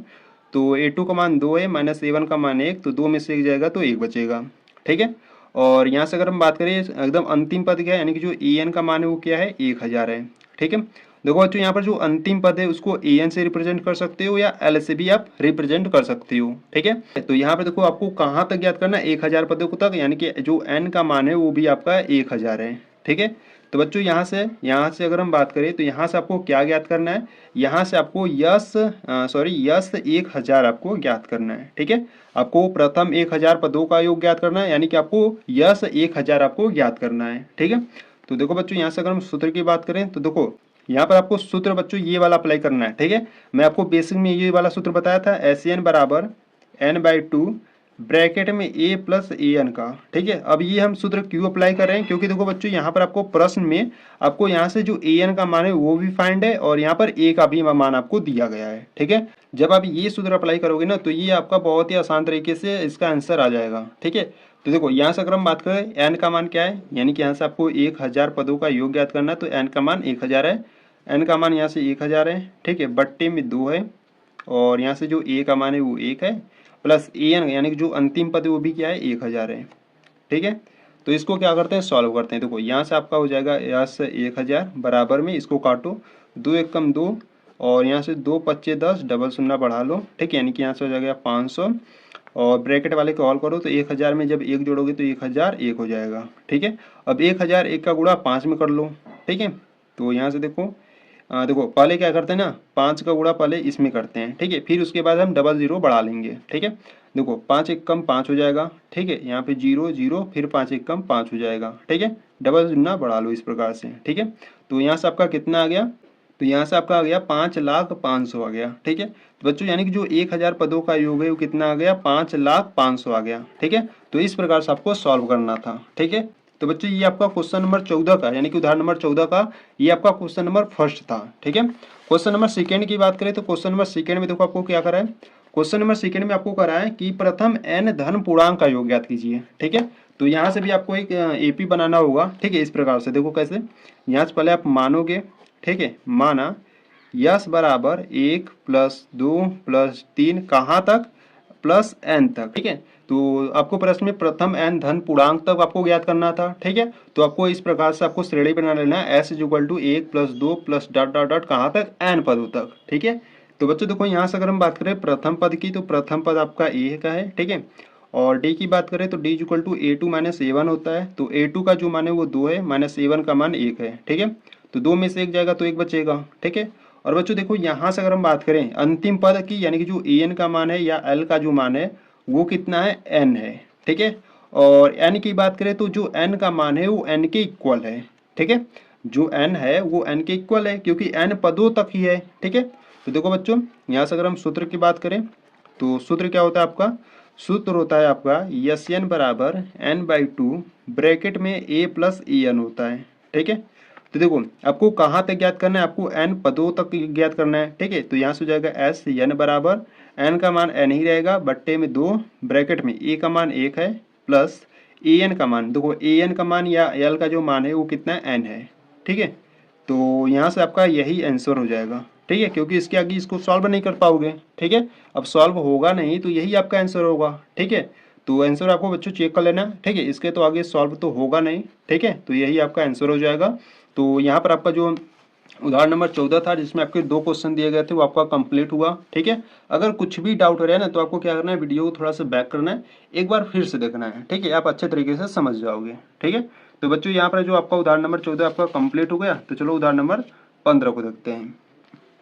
A: तो a2 का मान 2 है, -a1 का मान 1, तो 2 में से 1 जाएगा तो 1 बचेगा, ठीक है। और यहाँ से अगर हम बात करें एकदम अंतिम पद क्या है, यानी कि जो an का मान है वो क्या है 1000 है, ठीक है। देखो बच्चों यहाँ पर जो अंतिम पद है उसको an से रिप्रेजेंट कर सकते हो या l से भी आप रिप्रेजेंट कर सकते हो, ठीक है। तो यहाँ पर देखो आपको कहाँ तक ज्ञात करना है 1000 पदों तक, यानी कि जो n का मान है वो भी आपका 1000 है, ठीक है। तो बच्चों यहाँ से अगर हम बात करें तो यहाँ से आपको क्या ज्ञात करना है, यहाँ से आपको यश 1000 आपको ज्ञात करना है, ठीक है। आपको प्रथम 1000 पदों का योग ज्ञात करना है, यानी कि आपको यश 1000 आपको ज्ञात करना है, ठीक है। तो देखो बच्चों यहाँ से अगर हम सूत्र की बात करें तो देखो यहाँ पर आपको सूत्र बच्चों ये वाला अप्लाई करना है, ठीक है। मैं आपको बेसिक में ये वाला सूत्र बताया था, SN बराबर n/2 ब्रैकेट में a + an का, ठीक है। अब ये हम सूत्र क्यों अप्लाई कर रहे हैं, क्योंकि देखो बच्चों यहाँ पर आपको प्रश्न में आपको यहाँ से जो an का मान है वो भी फाइंड है और यहाँ पर a का भी मान आपको दिया गया है, ठीक है। जब आप ये सूत्र अप्लाई करोगे ना तो ये आपका बहुत ही आसान तरीके से इसका आंसर आ जाएगा, ठीक है। तो देखो यहाँ से अगर हम बात करें n का मान क्या है, यानी कि यहाँ से आपको 1000 पदों का योग ज्ञात करना है, तो n का मान 1000 है, n का मान यहाँ से 1000 है, ठीक है, बट्टे में 2 है, और यहाँ से जो a का मान है वो 1 है, प्लस an यानी कि जो अंतिम पद है वो भी क्या है 1000 है, ठीक है। तो इसको क्या करते हैं सॉल्व करते हैं। देखो यहाँ से आपका हो जाएगा यश 1000 बराबर में इसको काटो, 2 × 1 = 2 और यहाँ से 2 × 5 = 10, डबल शून्य बढ़ा लो, ठीक है, यानी कि यहाँ से हो जाएगा 500 और ब्रैकेट वाले को ऑल करो तो 1000 में जब 1 जोड़ोगे तो 1000 1 हो जाएगा, ठीक है। अब 1000 1 का गुणा 5 में कर लो, ठीक है। तो यहाँ से देखो देखो पहले क्या करते हैं ना 5 का गुणा पहले इसमें करते हैं, ठीक है, फिर उसके बाद हम डबल 0 बढ़ा लेंगे, ठीक है। देखो 5 × 1 = 5 हो जाएगा, ठीक है, यहाँ पे 0 0 फिर 5 × 1 = 5 हो जाएगा, ठीक है, डबल 0 बढ़ा लो इस प्रकार से, ठीक है। तो यहाँ से आपका कितना आ गया तो यहाँ से आपका आ गया 5,05,000 आ गया। ठीक है, तो बच्चों यानी कि जो 1000 पदों का योग है वो कितना आ गया, 5,05,000 आ गया। ठीक है, तो इस प्रकार से आपको सॉल्व करना था। ठीक है, तो बच्चों ये आपका क्वेश्चन नंबर 14 का यानी कि उदाहरण नंबर 14 का ये आपका क्वेश्चन नंबर फर्स्ट था। ठीक है, क्वेश्चन नंबर सेकेंड की बात करें तो क्वेश्चन नंबर सेकेंड में देखो आपको क्या करा है, क्वेश्चन नंबर सेकेंड में आपको करा है कि प्रथम n धन पूर्णांक का योग ज्ञात कीजिए। ठीक है, तो यहाँ से भी आपको एक एपी बनाना होगा। ठीक है, इस प्रकार से देखो कैसे, यहाँ से पहले आप मानोगे। ठीक है, माना यस बराबर 1 + 2 + 3 कहाँ तक, प्लस n तक। ठीक है, तो आपको प्रश्न में प्रथम n धन पूर्णांक तक आपको ज्ञात करना था। ठीक है, तो आपको इस प्रकार से आपको श्रेणी बना लेना है s = 1 + 2 + डॉट डॉट डॉट कहाँ तक, n पदों तक। ठीक है, तो बच्चों देखो यहाँ से अगर हम बात करें प्रथम पद की तो प्रथम पद आपका a का है। ठीक है, और d की बात करें तो d = a2 - a1 होता है। तो a2 का जो मान है वो 2 है, -a1 का मान 1 है। ठीक है, तो 2 में से 1 जाएगा तो 1 बचेगा। ठीक है, और बच्चों देखो यहाँ से अगर हम बात करें अंतिम पद की यानी कि जो an का मान है या l का जो मान है वो कितना है, n है। ठीक है, और n की बात करें तो जो n का मान है वो n के इक्वल है। ठीक है, जो n है वो n के इक्वल है क्योंकि n पदों तक ही है। ठीक है, तो देखो बच्चों यहाँ से अगर हम सूत्र की बात करें तो सूत्र क्या होता है आपका, सूत्र होता है आपका Sn बराबर n/2 ब्रैकेट में a + en होता है। ठीक है, तो देखो आपको कहाँ तक ज्ञात करना है, आपको n पदों तक ज्ञात करना है। ठीक है, तो यहाँ से हो जाएगा Sn बराबर n का मान n ही रहेगा बट्टे में 2 ब्रैकेट में a का मान 1 है प्लस an का मान, देखो an का मान या l का जो मान है वो कितना है, n है। ठीक है, तो यहाँ से आपका यही आंसर हो जाएगा। ठीक है, क्योंकि इसके आगे इसको सॉल्व नहीं कर पाओगे। ठीक है, अब सॉल्व होगा नहीं तो यही आपका आंसर होगा। ठीक है, तो आंसर आपको बच्चों चेक कर लेना। ठीक है, इसके तो आगे सॉल्व तो होगा नहीं। ठीक है, तो यही आपका आंसर हो जाएगा। तो यहाँ पर आपका जो उदाहरण नंबर 14 था जिसमें आपके 2 क्वेश्चन दिए गए थे वो आपका कंप्लीट हुआ। ठीक है, अगर कुछ भी डाउट हो रहा है ना तो आपको क्या करना है, वीडियो को थोड़ा सा बैक करना है, एक बार फिर से देखना है। ठीक है, आप अच्छे तरीके से समझ जाओगे। ठीक है, तो बच्चों यहाँ पर जो आपका उदाहरण नंबर 14 आपका कंप्लीट हो गया, तो चलो उदाहरण नंबर 15 को देखते हैं।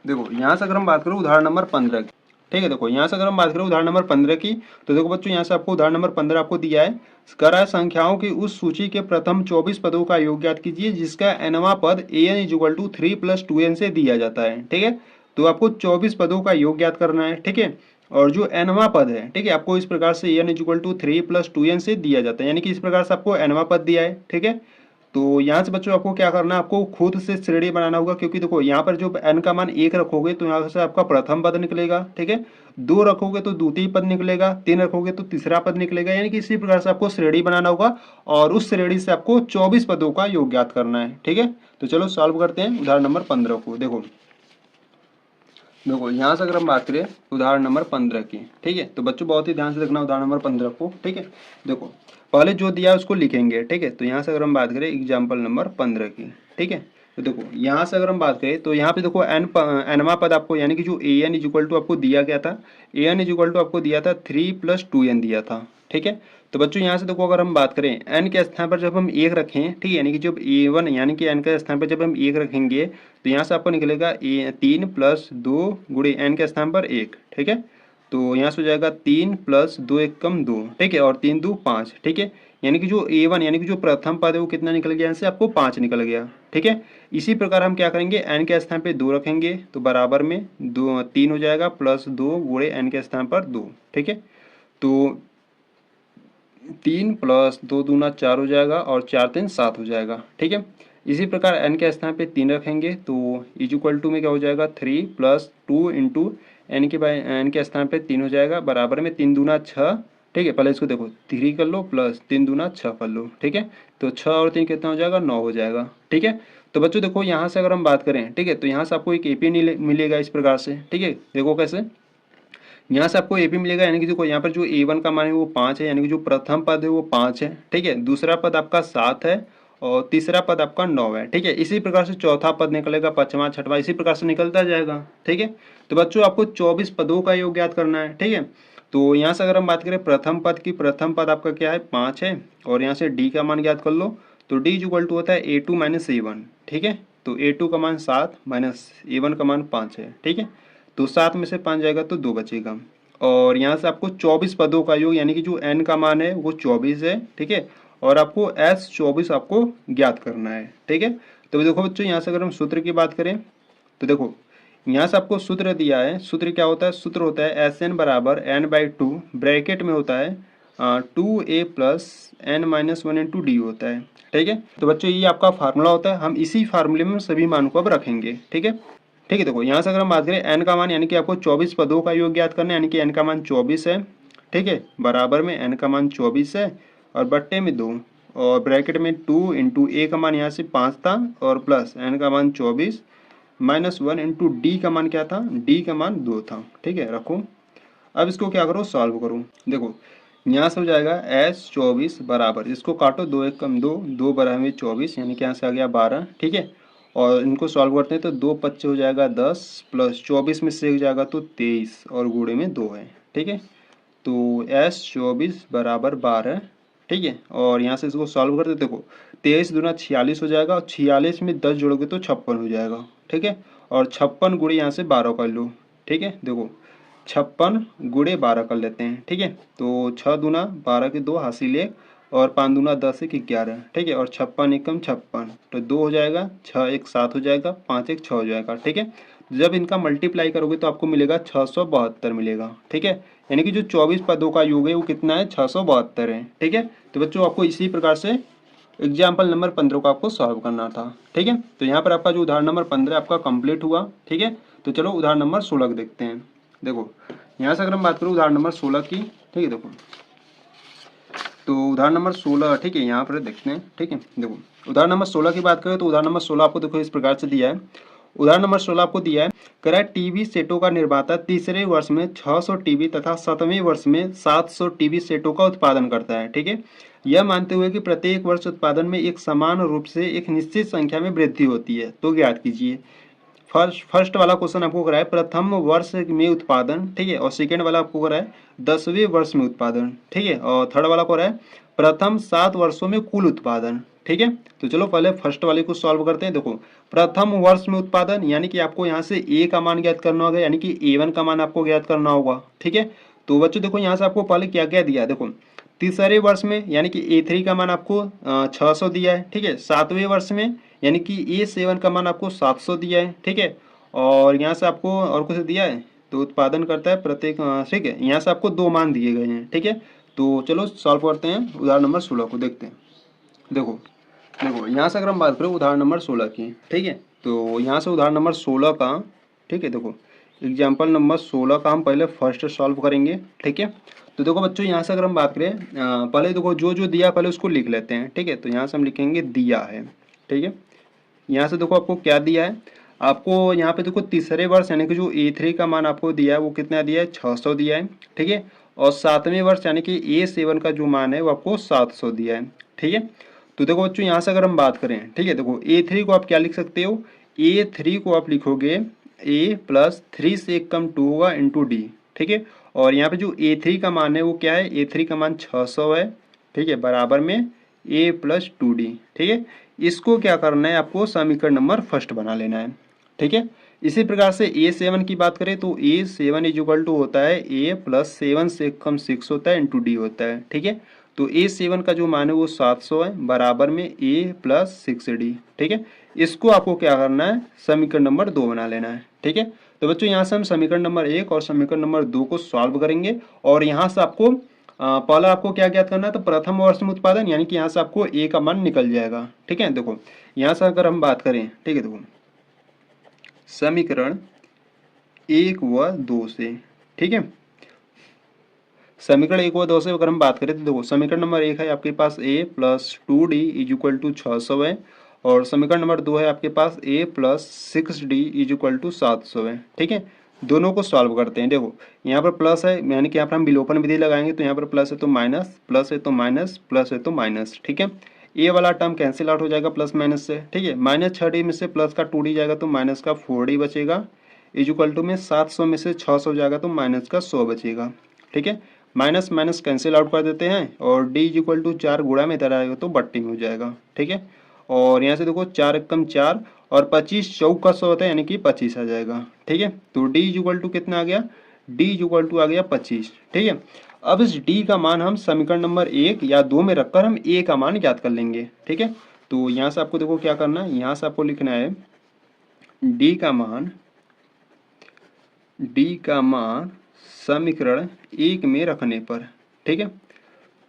A: देखो यहाँ से अगर हम बात करें उदाहरण नंबर 15 की, ठीक है, देखो यहाँ से अगर हम बात करें उदाहरण नंबर 15 की, तो देखो बच्चों यहाँ से आपको उदाहरण नंबर 15 आपको दिया है, करा संख्याओं की उस सूची के प्रथम 24 पदों का योग ज्ञात कीजिए जिसका nवां पद an = 3 + 2n से दिया जाता है। ठीक है, तो आपको 24 पदों का योग ज्ञात करना है। ठीक है, और जो nवां पद है, ठीक है, आपको इस प्रकार से an = 3 + 2n से दिया जाता है, यानी कि इस प्रकार से आपको nवां पद दिया है। ठीक है, तो यहाँ से बच्चों आपको क्या करना है, आपको खुद से श्रेणी बनाना होगा, क्योंकि देखो यहाँ पर जो n का मान 1 रखोगे तो यहाँ से आपका प्रथम पद निकलेगा। ठीक है, 2 रखोगे तो द्वितीय पद निकलेगा, 3 रखोगे तो तीसरा पद निकलेगा, यानी कि इसी प्रकार से आपको श्रेणी बनाना होगा और उस श्रेणी से आपको 24 पदों का योग ज्ञात करना है। ठीक है, तो चलो सॉल्व करते हैं उदाहरण नंबर 15 को। देखो यहाँ से अगर हम बात करें उदाहरण नंबर 15 की, ठीक है, तो बच्चों बहुत ही ध्यान से देखना उदाहरण नंबर 15 को। ठीक है, देखो पहले जो दिया है उसको लिखेंगे। ठीक है, तो यहाँ से अगर हम बात करें एग्जाम्पल नंबर 15 की, ठीक है, तो देखो यहाँ से अगर हम बात करें तो यहाँ पे देखो nवां पद आपको यानी कि जो an = आपको दिया गया था, an = आपको दिया था 3 + 2n दिया था। ठीक है, तो बच्चों यहाँ से देखो अगर हम बात करें n के स्थान पर जब हम 1 रखें, ठीक है, यानी कि जब a1 यानी कि n के स्थान पर जब हम 1 रखेंगे तो यहाँ से आपको निकलेगा 3 + 2 गुणे n के स्थान पर 1। ठीक है, तो यहाँ से हो जाएगा 3 + 2 = 2। ठीक है, और 3 × 2 = 5। ठीक है, यानी कि जो a1 यानी कि जो प्रथम पद है वो कितना निकल गया, यहाँ से आपको 5 निकल गया। ठीक है, इसी प्रकार हम क्या करेंगे, n के स्थान पे 2 रखेंगे तो बराबर में 3 हो जाएगा प्लस 2 गुणे n के स्थान पर 2। ठीक है, तो 3 + 2 दूना 4 हो जाएगा और 4 3 7 हो जाएगा। ठीक है, इसी प्रकार n के स्थान पे 3 रखेंगे तो = में क्या हो जाएगा 3 + 2 × n के स्थान पे 3 हो जाएगा बराबर में 3 दूना 6। ठीक है, पहले इसको देखो 3 कर लो प्लस 3 दूना 6 कर लो। ठीक है, तो 6 और 3 कितना हो जाएगा, 9 हो जाएगा। ठीक है, तो बच्चों देखो यहाँ से अगर हम बात करें, ठीक है, तो यहाँ से आपको एक एपी मिलेगा इस प्रकार से। ठीक है, देखो कैसे, यहाँ से आपको एपी मिलेगा, यानी कि देखो यहाँ पर जो a1 का मान है वो 5 है, यानी कि जो प्रथम पद है वो 5 है। ठीक है, दूसरा पद आपका 7 है और तीसरा पद आपका 9 है। ठीक है, इसी प्रकार से चौथा पद निकलेगा, पांचवा छठवां इसी प्रकार से निकलता जाएगा। ठीक है, तो बच्चों आपको 24 पदों का योग ज्ञात करना है। ठीक है, तो यहाँ से अगर हम बात करें प्रथम पद की, प्रथम पद आपका क्या है 5 है और यहाँ से d का मान ज्ञात कर लो, तो d = होता है a2 - a1। ठीक है, तो a2 का मान 7 माइनस a1 का मान 5 है। ठीक है, तो 7 में से 5 जाएगा तो 2 बचेगा और यहाँ से आपको 24 पदों का योग यानी कि जो n का मान है वो 24 है। ठीक है, और आपको s 24 आपको ज्ञात करना है। ठीक है, तो देखो बच्चों यहाँ से अगर हम सूत्र की बात करें तो देखो यहाँ से आपको सूत्र दिया है, सूत्र क्या होता है, सूत्र होता है एस एन बराबर एन बाई टू, ब्रैकेट में होता है 2a plus n minus one into d होता है। ठीक है, तो बच्चों ये आपका फार्मूला होता है, हम इसी फार्मूले में सभी मान को अब रखेंगे। ठीक है, ठीक है। देखो यहाँ से अगर हम बात करें एन का मान, यानी कि आपको 24 पदों का योग ज्ञात करना है, यानी कि एन का मान 24 है। ठीक है, बराबर में एन का मान 24 है और बट्टे में 2 और ब्रैकेट में 2 इंटू ए का मान यहाँ से 5 था और प्लस एन का मान 24 माइनस 1 इंटू डी का मान क्या था, डी का मान 2 था। ठीक है, रखो। अब इसको क्या करो, सॉल्व करो। देखो यहाँ से हो जाएगा एस 24 बराबर, इसको काटो, 2 1 कम 2, 2 बराबर में 24, यानी कि यहाँ से आ गया 12। ठीक है, और इनको सॉल्व करते हैं तो 2 25 हो जाएगा 10 प्लस 24 में से जाएगा तो 23 और गुणे में 2 है। ठीक है, तो एस 24 बराबर 12। ठीक है, और यहाँ से इसको सॉल्व करते देखो 23 दूना 46 हो जाएगा और 46 में 10 जोड़ोगे तो 56 हो जाएगा। ठीक है, और 56 गुणे यहाँ से 12 कर लो। ठीक है, देखो 56 गुणे 12 कर लेते हैं। ठीक है, तो 6 दूना 12 के 2 हासिल 1 और 5 दूना 10 1 11। ठीक है, और 56 एकम 56, तो 2 हो जाएगा, 6 1 7 हो जाएगा, 5 1 6 हो जाएगा। ठीक है, जब इनका मल्टीप्लाई करोगे तो आपको मिलेगा 672 मिलेगा। ठीक है, यानी कि जो 24 पदों का योग है वो कितना है, 672 है। ठीक है, तो बच्चों आपको इसी प्रकार से एग्जाम्पल नंबर 15 को आपको सॉल्व करना था। ठीक है, तो यहाँ पर आपका जो उदाहरण नंबर 15 आपका कंप्लीट हुआ। ठीक है, तो चलो उदाहरण नंबर 16 देखते हैं। देखो यहाँ से अगर हम बात करें उदाहरण नंबर 16 की, ठीक है, देखो तो उदाहरण नंबर 16, ठीक है, यहाँ पर देखते हैं। ठीक है, देखो उदाहरण नंबर 16 की बात करें तो उदाहरण नंबर 16 आपको देखो इस प्रकार से दिया है। उदाहरण नंबर 16 आपको दिया है, करा टीवी सेटों का निर्माता तीसरे वर्ष में 600 टीवी तथा 7वें वर्ष में 700 टीवी सेटों का उत्पादन करता है। ठीक है, यह मानते हुए कि प्रत्येक वर्ष उत्पादन में एक समान रूप से एक निश्चित संख्या में वृद्धि होती है, तो ज्ञात कीजिए। फर्स्ट वाला क्वेश्चन आपको कराया प्रथम वर्ष में उत्पादन। ठीक है, और सेकेंड वाला आपको कराया 10वें वर्ष में उत्पादन। ठीक है, और थर्ड वाला कराया प्रथम 7 वर्षों में कुल उत्पादन। ठीक है, तो चलो पहले फर्स्ट वाले को सॉल्व करते हैं। देखो प्रथम वर्ष में उत्पादन, यानी कि आपको यहाँ से ए का मान ज्ञात करना होगा, यानी कि A1 का मान आपको ज्ञात करना होगा। ठीक है, तो बच्चों देखो यहाँ से आपको पहले क्या क्या दिया, देखो तीसरे वर्ष में यानी कि A3 का मान आपको 600 दिया है। ठीक है, 7वें वर्ष में यानी कि A7 का मान आपको 700 दिया है। ठीक है, और यहाँ से आपको और कुछ दिया है, तो उत्पादन करता है प्रत्येक, ठीक है, यहाँ से आपको 2 मान दिए गए हैं। ठीक है, तो चलो सॉल्व करते हैं उदाहरण नंबर 16 को, देखते हैं। देखो देखो यहाँ से अगर हम बात करें उदाहरण नंबर 16 की, ठीक है, तो यहाँ से उदाहरण नंबर 16 का, ठीक है, देखो एग्जाम्पल नंबर 16 का हम पहले फर्स्ट सॉल्व करेंगे। ठीक है, तो देखो बच्चों यहाँ से अगर हम बात करें पहले देखो जो जो दिया पहले उसको लिख लेते हैं। ठीक है, तो यहाँ से हम लिखेंगे दिया है। ठीक है, यहाँ से देखो आपको क्या दिया है, आपको यहाँ पे देखो तीसरे वर्ष यानी कि जो A3 का मान आपको दिया है वो कितना दिया है, 600 दिया है। ठीक है, और 7वें वर्ष यानी कि A7 का जो मान है वो आपको 700 दिया है। ठीक है, तो देखो बच्चों यहाँ से अगर हम बात करें, ठीक है, देखो A3 को आप क्या लिख सकते हो, A3 को आप लिखोगे A प्लस 3 से 1 कम 2 होगा इंटू डी। ठीक है, और यहाँ पे जो A3 का मान है वो क्या है, A3 का मान 600 है। ठीक है, बराबर में A प्लस 2D। ठीक है, इसको क्या करना है, आपको समीकरण नंबर फर्स्ट बना लेना है। ठीक है, इसी प्रकार से A7 की बात करें तो A7 इज इक्वल टू होता है A प्लस 7 से कम 6 होता है इंटू डी होता है। ठीक है, तो A7 का जो मान है वो 700 है, बराबर में A प्लस 6D। ठीक है, इसको आपको क्या करना है, समीकरण नंबर 2 बना लेना है। ठीक है, तो बच्चों यहाँ से हम समीकरण नंबर 1 और समीकरण नंबर 2 को सॉल्व करेंगे और यहाँ से आपको पहला आपको क्या ज्ञात करना है, तो प्रथम वर्ष में उत्पादन, यानी कि यहाँ से आपको A का मान निकल जाएगा। ठीक है, देखो यहाँ से अगर हम बात करें, ठीक है, देखो समीकरण 1 व 2 से, ठीक है, समीकरण 1 व 2 से अगर हम बात करें तो देखो समीकरण नंबर 1 है आपके पास A plus 2D is equal to 600 है, और समीकरण नंबर 2 है आपके पास A plus 6D is equal to 700 है। ठीक है, दोनों को सॉल्व करते हैं। देखो यहाँ पर प्लस है, यानी कि यहाँ पर हम विलोपन विधि लगाएंगे, तो यहाँ पर प्लस है तो माइनस, प्लस है तो माइनस, प्लस है तो माइनस। ठीक है, ए वाला टर्म कैंसिल आउट हो जाएगा प्लस माइनस से। ठीक है, माइनस 6D में से प्लस का 2D जाएगा तो माइनस का 4D बचेगा, इज इक्वल टू में 700 में से 600 जाएगा तो माइनस का 100 बचेगा। ठीक है, माइनस माइनस कैंसिल आउट कर देते हैं और d इज इक्वल टू 4 गुणा में इधर आएगा तो बट्टी में हो जाएगा। ठीक है, और यहाँ से देखो 4 एकम 4 और 25 चौक का 100 होता है, यानी कि 25 आ जाएगा। ठीक है, तो d इज इक्वल टू कितना आ गया, d इज इक्वल टू आ गया 25। ठीक है, अब इस d का मान हम समीकरण नंबर 1 या 2 में रखकर हम a का मान ज्ञात कर लेंगे। ठीक है, तो यहाँ से आपको देखो क्या करना है, यहाँ से आपको लिखना है डी का मान समीकरण 1 में रखने पर, ठीक है।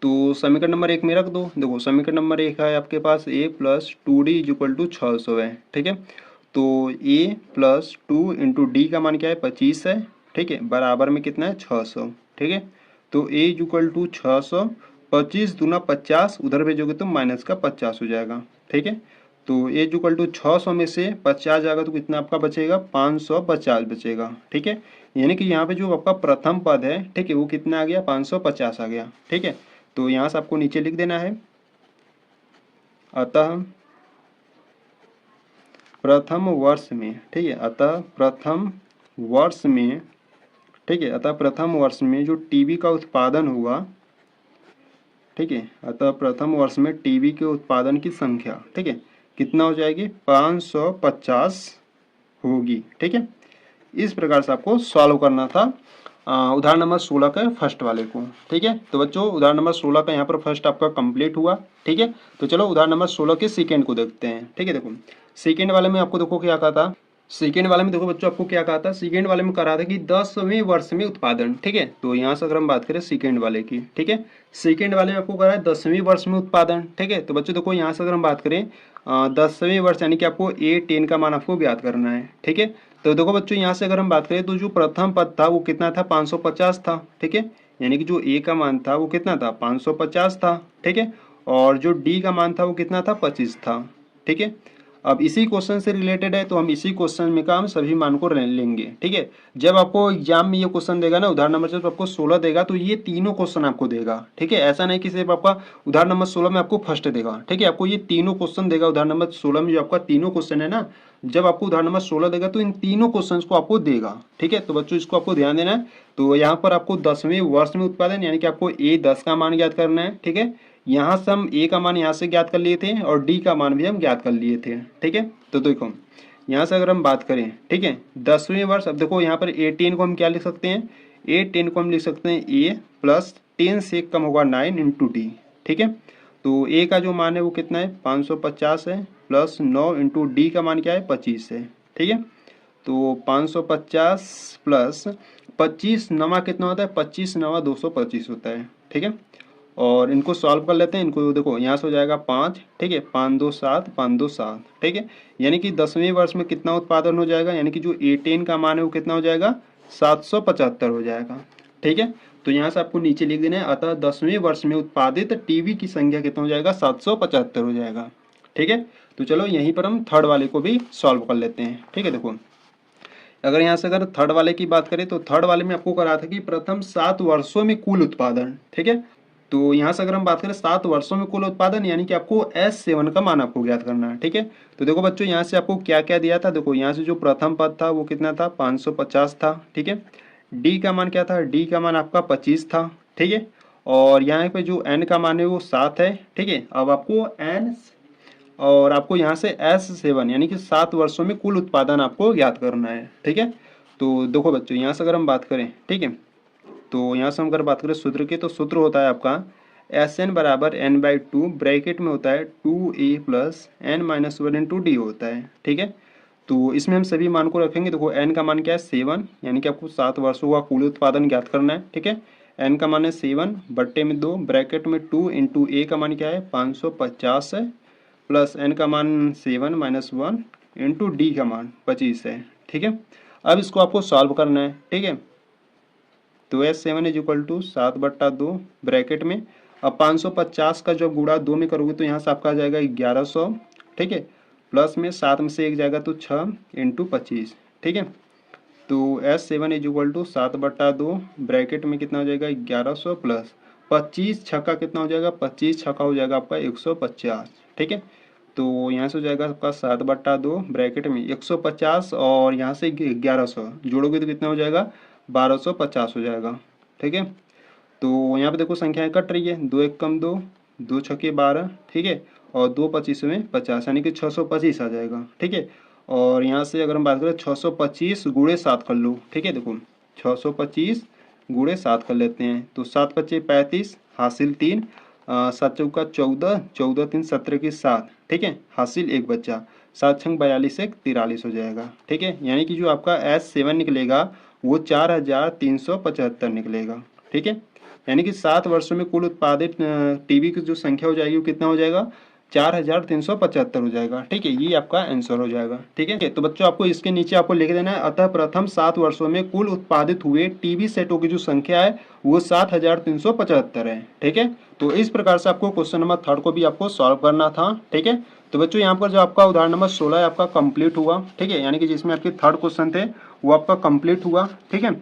A: तो समीकरण नंबर 1 में रख दो। देखो समीकरण नंबर 1 है आपके पास a plus 2d equal to 600 है, ठीक है। तो a प्लस 2 इंटू डी का मान क्या है 25 है, ठीक है, बराबर में कितना है 600, ठीक है। तो a इक्वल टू 600, 25 दूना 50, उधर भेजोगे तो माइनस का 50 हो जाएगा, ठीक है। तो a इक्वल टू 600 में से 50 जाएगा तो कितना आपका बचेगा 550 बचेगा, ठीक है। यानी कि यहाँ पे जो आपका प्रथम पद है, ठीक है, वो कितना आ गया 550 आ गया, ठीक है। तो यहाँ से आपको नीचे लिख देना है, अतः प्रथम वर्ष में, ठीक है, अतः प्रथम वर्ष में, ठीक है, अतः प्रथम वर्ष में जो टीबी का उत्पादन हुआ, ठीक है, अतः प्रथम वर्ष में टीबी के उत्पादन की संख्या, ठीक है, कितना हो जाएगी 550 होगी, ठीक है। इस प्रकार से आपको सॉल्व करना था उदाहरण नंबर 16 का फर्स्ट वाले को, ठीक है। तो बच्चों उदाहरण नंबर 16 का यहाँ पर फर्स्ट आपका कंप्लीट हुआ, ठीक है। तो चलो उदाहरण नंबर 16 के सेकेंड को देखते हैं, ठीक है। देखो सेकेंड वाले में आपको देखो क्या कहा था, सेकेंड वाले में देखो बच्चों आपको क्या कहा था, सेकेंड वाले में कह रहा था कि 10वें वर्ष में उत्पादन, ठीक है। तो यहाँ से अगर हम बात करें सेकेंड वाले की, ठीक है, सेकेंड वाले में आपको कह रहा है 10वें वर्ष में उत्पादन, ठीक है। तो बच्चों देखो यहाँ से अगर हम बात करें 10वें वर्ष यानी कि आपको A10 का मान आपको ज्ञात करना है, ठीक है। तो देखो बच्चों यहाँ से अगर हम बात करें तो जो प्रथम पद था वो कितना था 550 था, ठीक है। यानी कि जो A का मान था वो कितना था 550 था, ठीक है। और जो D का मान था वो कितना था 25 था, ठीक है। अब इसी क्वेश्चन से रिलेटेड है तो हम इसी क्वेश्चन में का हम सभी मान को लेंगे, ठीक है। जब आपको एग्जाम में ये क्वेश्चन देगा ना उदाहरण नंबर जब आपको 16 देगा तो ये तीनों क्वेश्चन आपको देगा, ठीक है। ऐसा नहीं कि सिर्फ आपका उदाहरण नंबर 16 में आपको फर्स्ट देगा, ठीक है। आपको ये तीनों क्वेश्चन देगा उदाहरण नंबर 16 में जो आपका तीनों क्वेश्चन है ना, जब आपको उदाहरण नंबर 16 देगा तो इन तीनों क्वेश्चंस को आपको देगा, ठीक है। तो बच्चों इसको आपको ध्यान देना है। तो यहाँ पर आपको 10वें वर्ष में उत्पादन यानी कि आपको A10 का मान ज्ञात करना है, ठीक है। यहाँ से हम A का मान यहाँ से ज्ञात कर लिए थे और D का मान भी हम ज्ञात कर लिए थे, ठीक है। तो देखो यहाँ से अगर हम बात करें, ठीक है, 10वें वर्ष, अब देखो यहाँ पर A10 को हम क्या लिख सकते हैं, A10 को हम लिख सकते हैं A प्लस 10 से कम होगा 9 इंटू D, ठीक है। तो A का जो मान है वो कितना है 550 है प्लस 9 इंटू D का मान क्या है 25 है, ठीक है। तो 550 प्लस 25 नवा कितना होता है 25 नवा 225 होता है, ठीक है। और इनको सॉल्व कर लेते हैं, इनको देखो यहाँ से हो जाएगा 5, ठीक है, 5 2 7 5 2 7, ठीक है। यानी कि 10वें वर्ष में कितना उत्पादन हो जाएगा, यानी कि जो A10 का मान है वो कितना हो जाएगा 775 हो जाएगा, ठीक है। तो यहाँ से आपको नीचे लिख देना है, अतः 10वें वर्ष में उत्पादित टीवी की संख्या कितना हो जाएगा 775 हो जाएगा, ठीक है। तो चलो यहीं पर हम थर्ड वाले को भी सॉल्व कर लेते हैं, ठीक है। देखो अगर यहाँ से अगर थर्ड वाले की बात करें तो थर्ड वाले में आपको करा था कि प्रथम 7 वर्षों में कुल उत्पादन, ठीक है। तो यहाँ से अगर हम बात करें 7 वर्षों में कुल उत्पादन यानी कि आपको S7 का मान आपको ज्ञात करना है, ठीक है। तो देखो बच्चों यहाँ से आपको क्या क्या दिया था, देखो यहाँ से जो प्रथम पद था वो कितना था 550 था, ठीक है। D का मान क्या था, D का मान आपका 25 था, ठीक है। और यहाँ पे जो N का मान है वो 7 है, ठीक है। अब आपको N और आपको यहाँ से S7 यानी कि 7 वर्षों में कुल उत्पादन आपको ज्ञात करना है, ठीक है। तो देखो बच्चों यहाँ से अगर हम बात करें, ठीक है, तो यहाँ से हम अगर बात करें सूत्र की तो सूत्र होता है आपका Sn बराबर n/2 ब्रैकेट में होता है 2a plus n minus 1 into d होता है, ठीक है। तो इसमें हम सभी मान को रखेंगे, देखो n का मान क्या है 7 यानी कि आपको 7 वर्षों का कुल उत्पादन ज्ञात करना है, ठीक है। n का मान है 7 बट्टे में 2 ब्रैकेट में 2 इंटू a का मान क्या है 550 है प्लस n का मान 7 माइनस 1 इंटू डी का मान 25 है, ठीक है। अब इसको आपको सॉल्व करना है, ठीक है। तो S7 is equal to 7/2 bracket में, अब 550 का जब गुणा 2 में करोगे तो यहाँ से आपका आ जाएगा 1100, ठीक है। प्लस में 7 में से 1 जाएगा तो 6 इंटू 25, ठीक है। तो S7 is equal to 7/2 bracket में कितना हो जाएगा 1100 प्लस 25 छक्का कितना हो जाएगा 25 छक्का हो जाएगा आपका 150, ठीक है। तो यहाँ से हो जाएगा आपका 7/2 ब्रैकेट में 150 और यहाँ से 1100 जोड़ोगे तो कितना हो जाएगा 1250 हो जाएगा, ठीक है। तो यहाँ पे देखो संख्याएं कट रही है, 2 1 कम 2, 2 छक्के 12, ठीक है। और 2 25 में 50 यानी कि 625 आ जाएगा, ठीक है। और यहाँ से अगर हम बात करें 625 गुणे 7 कर लो, ठीक है। देखो 625 गुणे 7 कर लेते हैं तो 7 25 35 हासिल 3 7 चौका 14 14 3 17 की 7, ठीक है, हासिल 1 बच्चा 7 छंग 42 से 43 हो जाएगा। ठीक है, यानी कि जो आपका S7 निकलेगा वो 4375 निकलेगा। ठीक है, यानी कि 7 वर्षों में कुल उत्पादित टीबी की जो संख्या हो जाएगी वो कितना हो जाएगा, 4375 हो जाएगा। ठीक है, ये आपका आंसर हो जाएगा। ठीक है, तो बच्चों आपको इसके नीचे आपको लिख देना है, अतः प्रथम 7 वर्षों में कुल उत्पादित हुए टीबी सेटों की जो संख्या है वो 7375 है। ठीक है, तो इस प्रकार से आपको क्वेश्चन नंबर 3 को भी आपको सॉल्व करना था। ठीक है, तो बच्चों यहाँ पर जो आपका उदाहरण नंबर 16 है आपका कंप्लीट हुआ। ठीक है, यानी कि जिसमें आपके 3rd क्वेश्चन थे वो आपका कंप्लीट हुआ। ठीक है,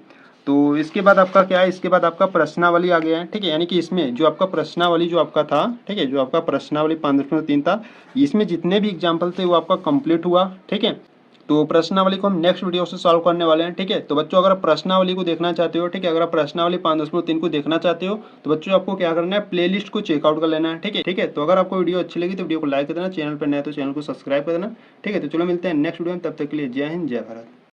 A: तो इसके बाद आपका क्या है, इसके बाद आपका प्रश्नावली आ गया है। ठीक है, यानी कि इसमें जो आपका प्रश्नावली जो आपका था, ठीक है, जो आपका प्रश्नावली 5.3 था, इसमें जितने भी एग्जाम्पल थे वो आपका कंप्लीट हुआ। ठीक है, तो प्रश्नावली को हम नेक्स्ट वीडियो से सॉल्व करने वाले हैं। ठीक है, तो बच्चों अगर प्रश्नावली को देखना चाहते हो, ठीक है, अगर आप प्रश्नावली 5.3 को देखना चाहते हो तो बच्चों आपको क्या करना है, प्लेलिस्ट को चेकआउट कर लेना है। ठीक है, ठीक है, तो अगर आपको वीडियो अच्छी लगी तो वीडियो को लाइक कर देना, चैनल पर नया तो चैनल को सब्सक्राइब कर देना। ठीक है, तो चलो मिलते हैं नेक्स्ट वीडियो में, तब तक के लिए जय हिंद जय भारत।